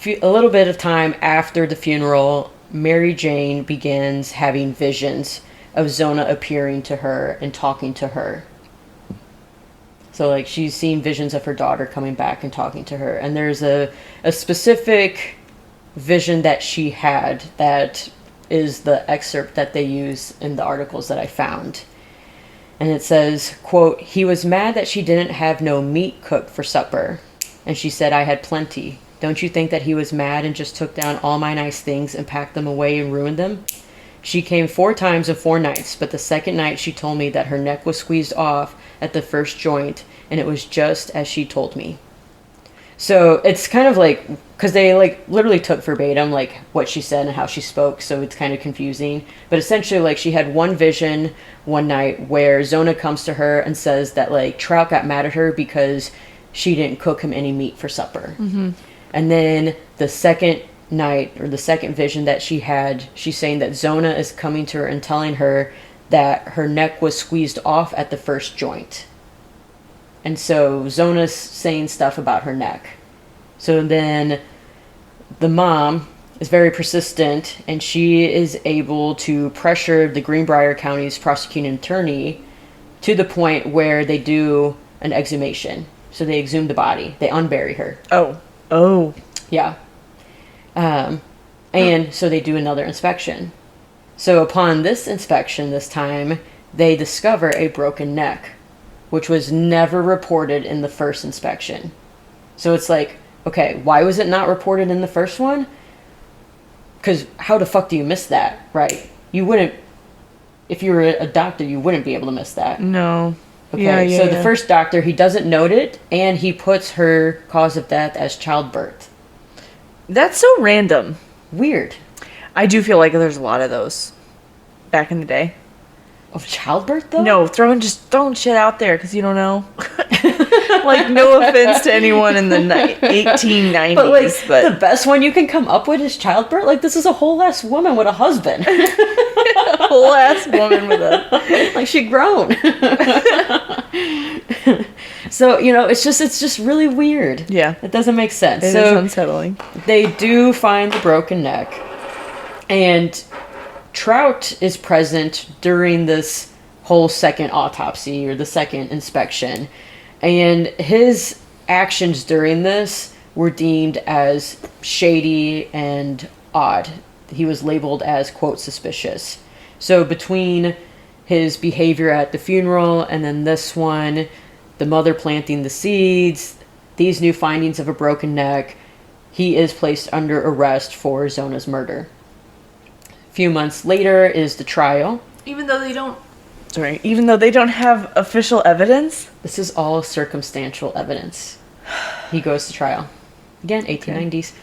a little bit of time after the funeral, Mary Jane begins having visions of Zona appearing to her and talking to her. So, like, she's seen visions of her daughter coming back and talking to her. And there's a specific vision that she had that is the excerpt that they use in the articles that I found. And it says, quote, "He was mad that she didn't have no meat cooked for supper. And she said, I had plenty. Don't you think that he was mad and just took down all my nice things and packed them away and ruined them? She came 4 times and 4 nights, but the second night she told me that her neck was squeezed off at the first joint, and it was just as she told me. So it's kind of like, because they like literally took verbatim like what she said and how she spoke, so it's kind of confusing. But essentially, like, she had one vision one night where Zona comes to her and says that like Trout got mad at her because she didn't cook him any meat for supper. Mm-hmm. And then the second night, or the second vision that she had, she's saying that Zona is coming to her and telling her that her neck was squeezed off at the first joint. And so Zona's saying stuff about her neck. So then the mom is very persistent, and she is able to pressure the Greenbrier County's prosecuting attorney to the point where they do an exhumation. So they exhume the body. They unbury her. Oh. Yeah. And so they do another inspection. So upon this inspection this time, they discover a broken neck, which was never reported in the first inspection. So it's like, okay, why was it not reported in the first one? Because how the fuck do you miss that, right? You wouldn't, if you were a doctor, you wouldn't be able to miss that. No. Okay, so the first doctor, he doesn't note it, and he puts her cause of death as childbirth. That's so random. Weird. I do feel like there's a lot of those back in the day. Of childbirth, though? No, throwing shit out there because you don't know. Like, no offense to anyone in the 1890s, but like, the best one you can come up with is childbirth? Like, this is a whole-ass woman with a husband. A whole-ass woman with a... Like, she grown. So, you know, it's just really weird. Yeah. It doesn't make sense. It is unsettling. They do find the broken neck, and Trout is present during this whole second autopsy, or the second inspection, and his actions during this were deemed as shady and odd. He was labeled as, quote, suspicious. So between his behavior at the funeral and then this one, the mother planting the seeds, these new findings of a broken neck, he is placed under arrest for Zona's murder. A few months later is the trial. Even though they don't have official evidence? This is all circumstantial evidence. He goes to trial. Again, 1890s. Okay.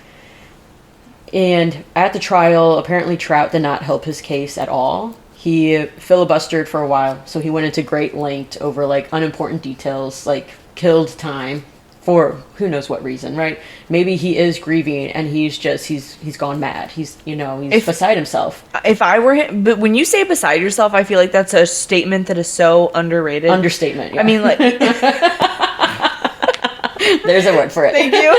And at the trial, apparently Trout did not help his case at all. He filibustered for a while, so he went into great length over like unimportant details, like killed time for who knows what reason, right? Maybe he is grieving and he's gone mad. He's beside himself. If I were him, but when you say beside yourself, I feel like that's a statement that is so underrated. Understatement. Yeah. I mean, like, there's a word for it. Thank you.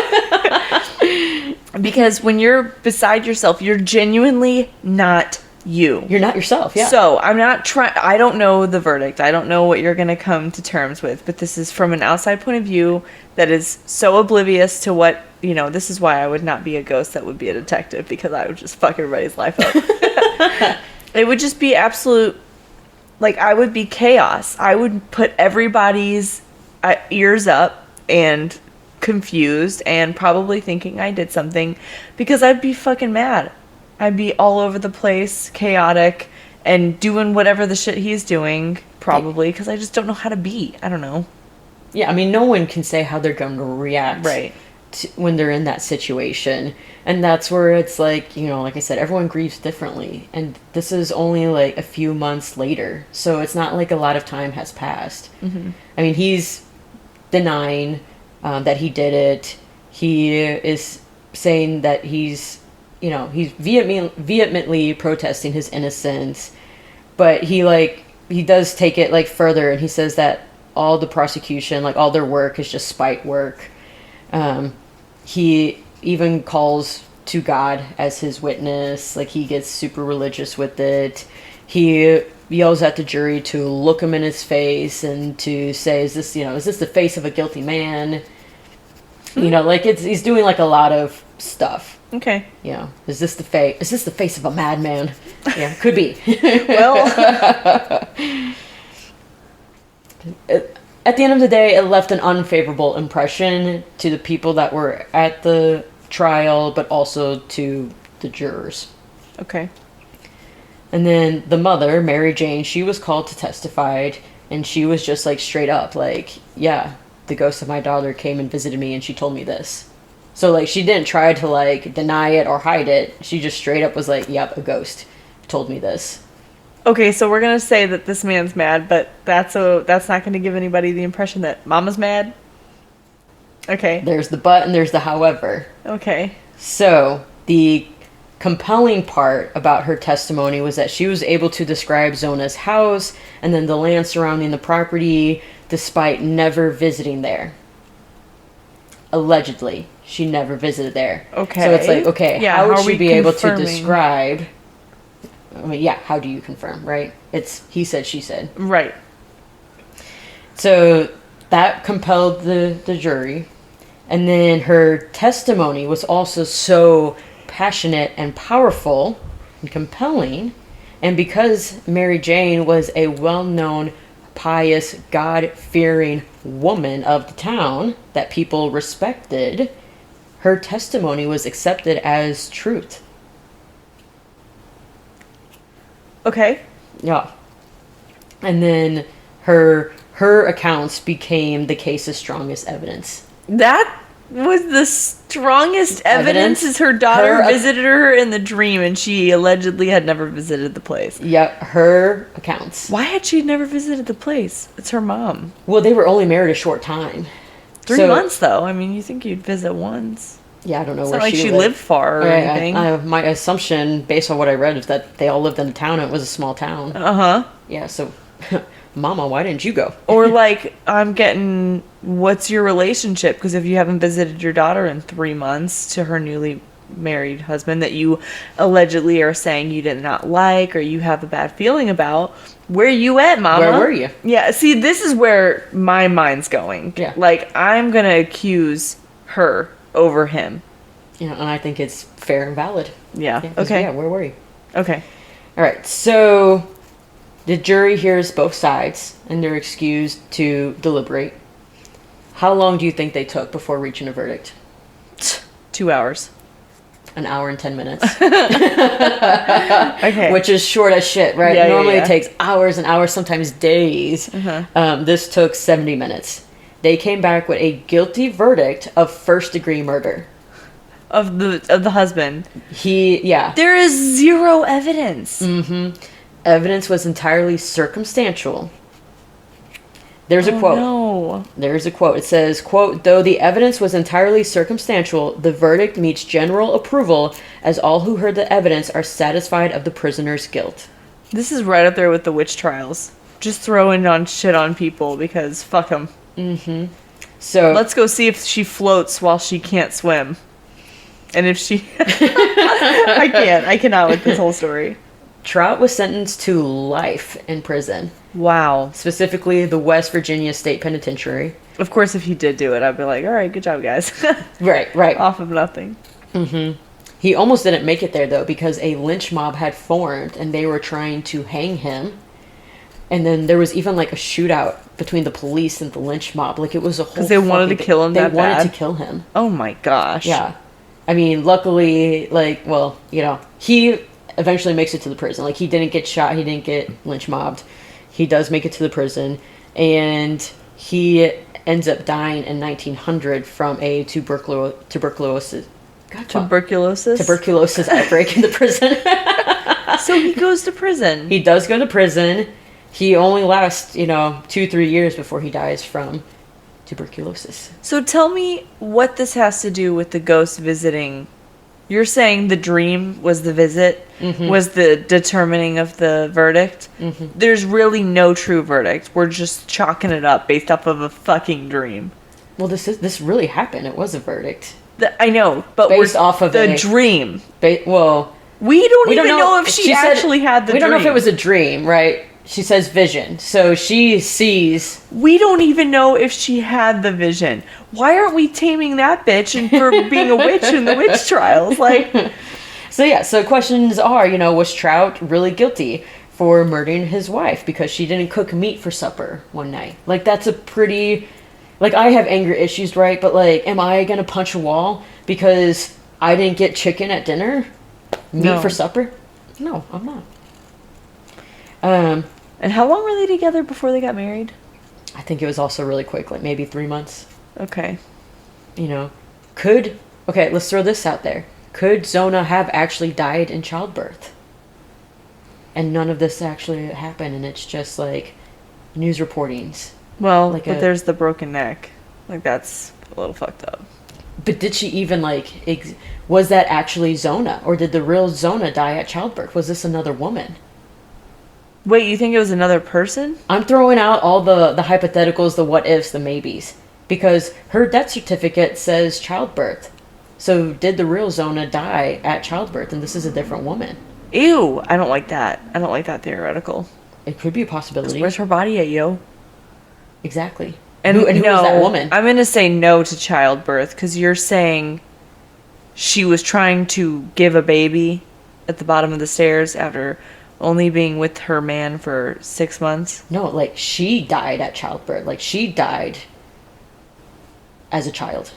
Because when you're beside yourself, you're genuinely not you. You're not yourself, yeah. So I'm not trying. I don't know the verdict. I don't know what you're going to come to terms with. But this is from an outside point of view that is so oblivious to what, this is why I would not be a ghost that would be a detective, because I would just fuck everybody's life up. It would just be absolute, like, I would be chaos. I would put everybody's ears up and confused and probably thinking I did something, because I'd be fucking mad. I'd be all over the place, chaotic, and doing whatever the shit he's doing, probably, because I just don't know how to be. I don't know. Yeah, I mean, no one can say how they're going to react right when they're in that situation. And that's where it's like, like I said, everyone grieves differently. And this is only like a few months later. So it's not like a lot of time has passed. Mm-hmm. I mean, he's denying that he did it. He is saying that he's vehemently protesting his innocence, but he does take it like further, and he says that all the prosecution, like all their work, is just spite work. He even calls to God as his witness. Like, he gets super religious with it. He yells at the jury to look him in his face and to say, is this the face of a guilty man? Mm-hmm. He's doing like a lot of stuff. Okay. Is this the face of a madman? Yeah, could be. Well, at the end of the day, it left an unfavorable impression to the people that were at the trial, but also to the jurors. Okay. And then the mother, Mary Jane, she was called to testify, and she was just like straight up like, yeah, the ghost of my daughter came and visited me and she told me this. So like she didn't try to like deny it or hide it. She just straight up was like, yep, a ghost told me this. Okay, so we're gonna say that this man's mad, but that's not gonna give anybody the impression that Mama's mad. Okay. There's the but and there's the however. Okay. So the compelling part about her testimony was that she was able to describe Zona's house and then the land surrounding the property despite never visiting there. Allegedly, she never visited there. Okay. So it's like, okay, yeah, how would are she we be able to confirming? describe... I mean, yeah, how do you confirm, right? It's he said, she said. Right. So that compelled the jury. And then her testimony was also so passionate and powerful and compelling. And because Mary Jane was a well-known, pious, God-fearing woman of the town that people respected, her testimony was accepted as truth. Okay. Yeah. And then her accounts became the case's strongest evidence. That was the strongest evidence is her daughter visited her in the dream and she allegedly had never visited the place. Yep, her accounts. Why had she never visited the place? It's her mom. Well, they were only married a short time. 3 months, though. I mean, you think you'd visit once. Yeah, I don't know it's where not like she lived far or anything. My assumption, based on what I read, is that they all lived in a town and it was a small town. Uh-huh. Yeah, so, Mama, why didn't you go? Or like, I'm getting, what's your relationship? Because if you haven't visited your daughter in 3 months to her newly married husband that you allegedly are saying you did not like or you have a bad feeling about, where you at, Mama? Where were you? Yeah, see, this is where my mind's going. Yeah. Like, I'm going to accuse her over him. Yeah, and I think it's fair and valid. Yeah, okay. Yeah, where were you? Okay. All right, so the jury hears both sides, and they're excused to deliberate. How long do you think they took before reaching a verdict? 2 hours. An hour and 10 minutes. Okay. Which is short as shit, right? Yeah, Normally yeah. It takes hours and hours, sometimes days. Uh-huh. This took 70 minutes. They came back with a guilty verdict of first-degree murder. Of the husband. Yeah. There is zero evidence. Mm-hmm. Evidence was entirely circumstantial. There's a quote. No. There's a quote. It says, quote, "Though the evidence was entirely circumstantial, the verdict meets general approval as all who heard the evidence are satisfied of the prisoner's guilt." This is right up there with the witch trials. Just throwing on shit on people because fuck them. Mm-hmm. So let's go see if she floats while she can't swim. And if she... I cannot with this whole story. Trout was sentenced to life in prison. Wow. Specifically, the West Virginia State Penitentiary. Of course, if he did do it, I'd be like, all right, good job, guys. Right. Off of nothing. Mm-hmm. He almost didn't make it there, though, because a lynch mob had formed, and they were trying to hang him. And then there was even, like, a shootout between the police and the lynch mob. Like, it was a whole... Because they wanted to kill him that bad? They wanted to kill him. Oh, my gosh. Yeah. I mean, luckily, like, well, you know, he eventually makes it to the prison. Like, he didn't get shot. He didn't get lynch mobbed. He does make it to the prison. And he ends up dying in 1900 from a tuberculosis. God, tuberculosis outbreak in the prison. So he goes to prison. He does go to prison. He only lasts, 2-3 years before he dies from tuberculosis. So tell me what this has to do with the ghost visiting. You're saying the dream was the visit, was the determining of the verdict. There's really no true verdict. We're just chalking it up based off of a fucking dream. Well, this really happened. It was a verdict. I know, but based off of the dream. We don't even know if she actually had the dream. We don't know if it was a dream, right? She says vision. So she sees... We don't even know if she had the vision. Why aren't we taming that bitch and for being a witch in the witch trials? So questions are, was Trout really guilty for murdering his wife because she didn't cook meat for supper one night? Like, that's a pretty... Like, I have anger issues, right? But, like, am I going to punch a wall because I didn't get chicken at dinner? Meat for supper? No, I'm not. Um, And how long were they together before they got married? I think it was also really quick, like maybe 3 months. Okay. You know, okay, let's throw this out there. Could Zona have actually died in childbirth? And none of this actually happened, and it's just like news reportings. Well, but there's the broken neck. Like, that's a little fucked up. But did she even, like, was that actually Zona? Or did the real Zona die at childbirth? Was this another woman? Wait, you think it was another person? I'm throwing out all the hypotheticals, the what ifs, the maybes. Because her death certificate says childbirth. So did the real Zona die at childbirth, and this is a different woman? Ew, I don't like that. I don't like that theoretical. It could be a possibility. Where's her body at, yo? Exactly. And who was that woman? I'm going to say no to childbirth, because you're saying she was trying to give a baby at the bottom of the stairs after only being with her man for 6 months? No, like, she died at childbirth. Like, she died as a child.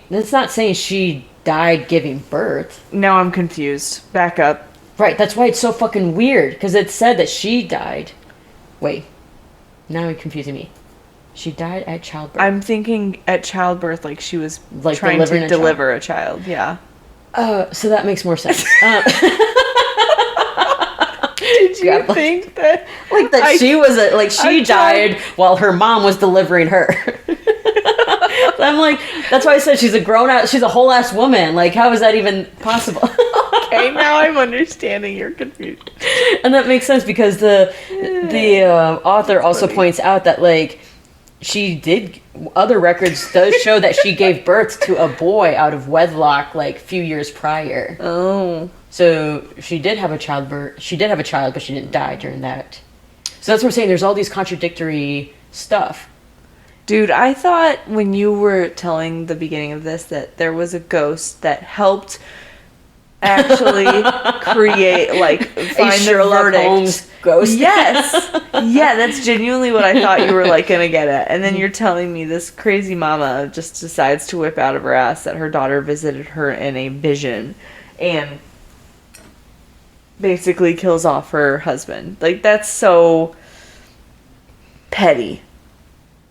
That's not saying she died giving birth. Now I'm confused. Back up. Right, that's why it's so fucking weird, because it said that she died. Wait, now you're confusing me. She died at childbirth. I'm thinking at childbirth, like she was like trying to deliver a child. Yeah. So that makes more sense. Did you think that? Like that she died while her mom was delivering her. I'm like, that's why I said she's a whole ass woman. Like, how is that even possible? Okay, now I'm understanding your confusion. And that makes sense because the author also points out that, like, other records does show that she gave birth to a boy out of wedlock, like, a few years prior. Oh. So she did have a child, but she didn't die during that. So that's what I'm saying. There's all these contradictory stuff. Dude, I thought when you were telling the beginning of this that there was a ghost that helped actually create, like, find the verdict. Holmes ghost. Yes. Yeah, that's genuinely what I thought you were, like, gonna get at. And then you're telling me this crazy mama just decides to whip out of her ass that her daughter visited her in a vision and basically kills off her husband. Like, that's so petty.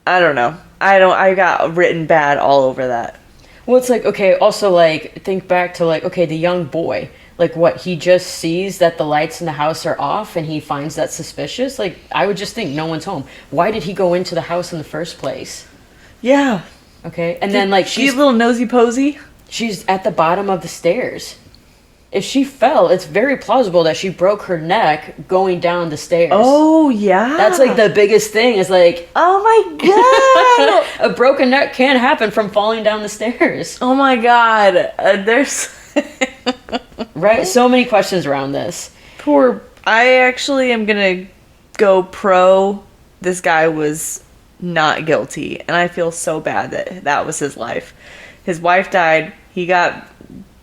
I don't know. I got written bad all over that. Well, it's like, okay, also, like, think back to, like, okay, the young boy. Like, what, he just sees that the lights in the house are off and he finds that suspicious? Like, I would just think no one's home. Why did he go into the house in the first place? Yeah. Okay, and then, like, she's a little nosy posy. She's at the bottom of the stairs. If she fell, it's very plausible that she broke her neck going down the stairs. Oh, yeah. That's, like, the biggest thing is, like... Oh, my God. A broken neck can happen from falling down the stairs. Oh, my God. There's... Right? So many questions around this. I actually am going to go pro. This guy was not guilty. And I feel so bad that that was his life. His wife died. He got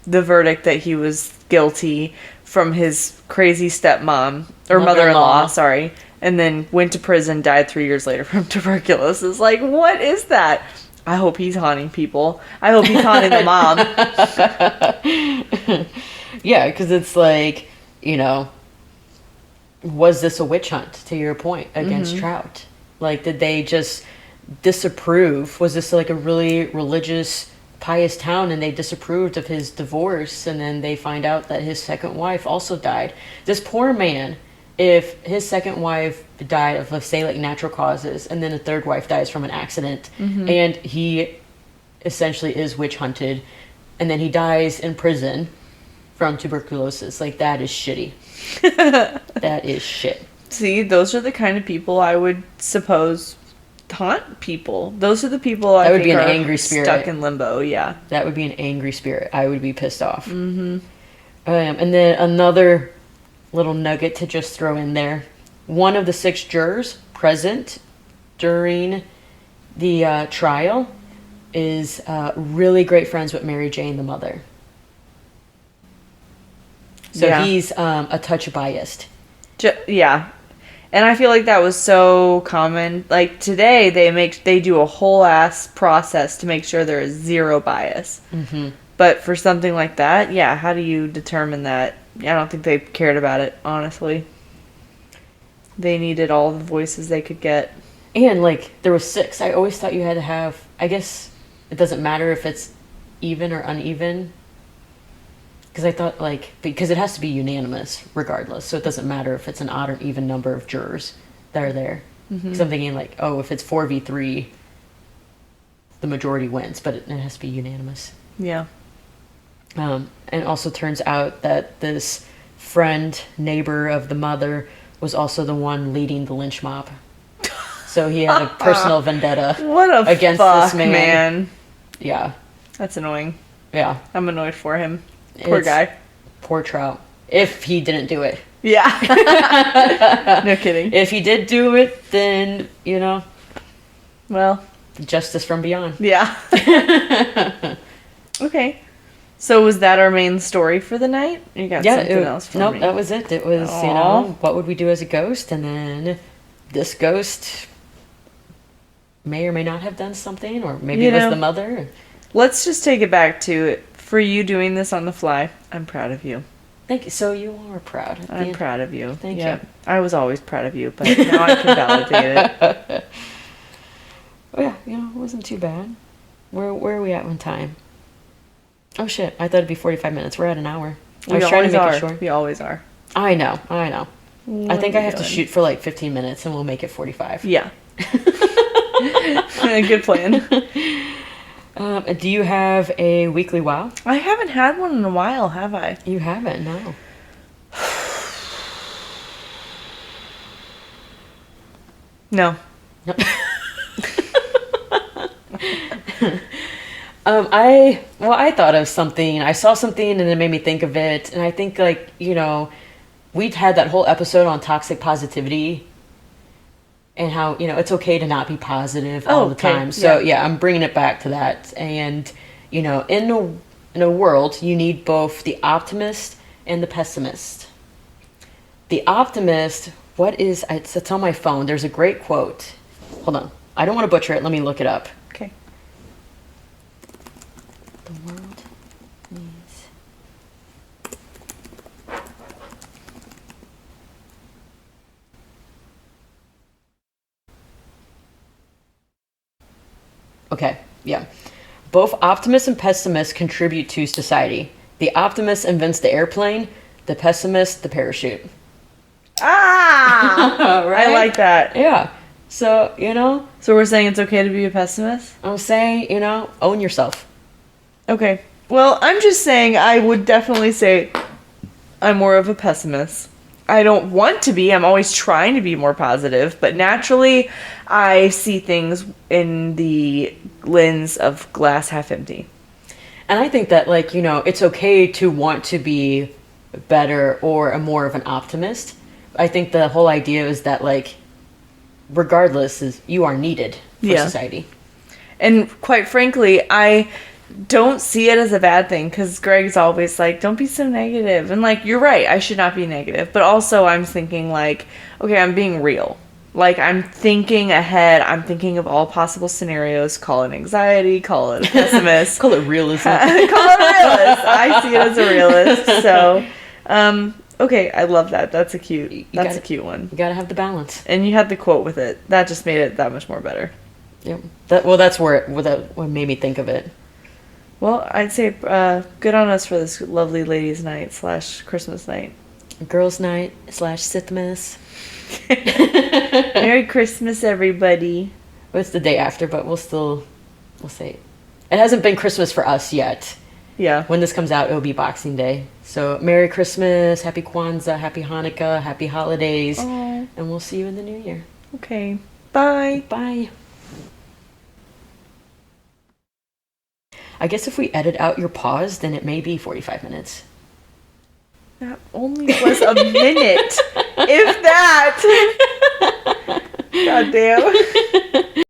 the verdict that he was guilty from his crazy stepmom or mother-in-law, sorry, and then went to prison, died 3 years later from tuberculosis. Like, what is that? I hope he's haunting people. I hope he's haunting the mom. Yeah, because it's like, you know, was this a witch hunt, to your point, against Trout? Like, did they just disapprove? Was this like a really religious, pious town and they disapproved of his divorce, and then they find out that his second wife also died? This poor man, if his second wife died of, let's say, like, natural causes, and then a third wife dies from an accident, and he essentially is witch hunted, and then he dies in prison from tuberculosis, like, that is shitty. That is shit. See, those are the kind of people I would suppose haunt people. Those are the people I think are angry spirit, stuck in limbo. Yeah, that would be an angry spirit. I would be pissed off. And then another little nugget to just throw in there: one of the 6 jurors present during the trial is really great friends with Mary Jane, the mother. So he's a touch biased. Yeah. And I feel like that was so common. Like, today they do a whole ass process to make sure there is zero bias. But for something like that, yeah, how do you determine that? I don't think they cared about it, honestly. They needed all the voices they could get. And, like, there was 6. I always thought you had to have... I guess it doesn't matter if it's even or uneven. Because I thought, like... Because it has to be unanimous, regardless. So it doesn't matter if it's an odd or even number of jurors that are there. Because I'm thinking, like, oh, if it's 4v3, the majority wins. But it has to be unanimous. Yeah. And also turns out that this friend, neighbor of the mother, was also the one leading the lynch mob. So he had a personal vendetta against this man. Yeah. That's annoying. Yeah. I'm annoyed for him. Poor guy. Poor Trout. If he didn't do it. Yeah. No kidding. If he did do it, then, well. Justice from beyond. Yeah. Okay. So was that our main story for the night? You got something else for me? Nope, that was it. It was, what would we do as a ghost? And then this ghost may or may not have done something, or maybe it was the mother. Let's just take it back to for you doing this on the fly. I'm proud of you. Thank you. So you are proud. I'm proud of you. Thank you. I was always proud of you, but now I can validate it. Oh yeah, it wasn't too bad. Where are we at on time? Oh shit, I thought it'd be 45 minutes. We're at an hour. I was trying to make it short. We always are. I know. I think I have to shoot for like 15 minutes and we'll make it 45. Yeah. Good plan. Do you have a weekly wow? I haven't had one in a while, have I? You haven't, no. No. I thought of something. I saw something and it made me think of it. And I think, like, we'd had that whole episode on toxic positivity and how, it's okay to not be positive all the time. So, yeah, I'm bringing it back to that. And, in a world, you need both the optimist and the pessimist. The optimist, it's on my phone. There's a great quote. Hold on. I don't want to butcher it. Let me look it up. Okay. The world needs... Okay, yeah. Both optimists and pessimists contribute to society. The optimist invents the airplane, the pessimist the parachute. Ah! Right? I like that. Yeah. So, So we're saying it's okay to be a pessimist? I'm saying, own yourself. Okay. Well, I'm just saying I would definitely say I'm more of a pessimist. I don't want to be. I'm always trying to be more positive. But naturally, I see things in the lens of glass half empty. And I think that, like, it's okay to want to be better or more of an optimist. I think the whole idea is that, like, regardless, you are needed for society. And quite frankly, I don't see it as a bad thing because Greg's always like, don't be so negative. And, like, you're right, I should not be negative. But also I'm thinking, like, okay, I'm being real. Like, I'm thinking ahead. I'm thinking of all possible scenarios. Call it anxiety. Call it a pessimist. Call it realism. Call it realist. I see it as a realist. So, okay, I love that. That's a cute one. You gotta have the balance. And you had the quote with it. That just made it that much more better. Yep. That's what made me think of it. Well, I'd say good on us for this lovely ladies' night / Christmas night. Girls' night / Sithmas. Merry Christmas, everybody. Well, it's the day after, but we'll say it hasn't been Christmas for us yet. Yeah. When this comes out, it'll be Boxing Day. So Merry Christmas, Happy Kwanzaa, Happy Hanukkah, Happy Holidays. Aww. And we'll see you in the new year. Okay. Bye. Bye. I guess if we edit out your pause, then it may be 45 minutes. That only was a minute. If that. God damn.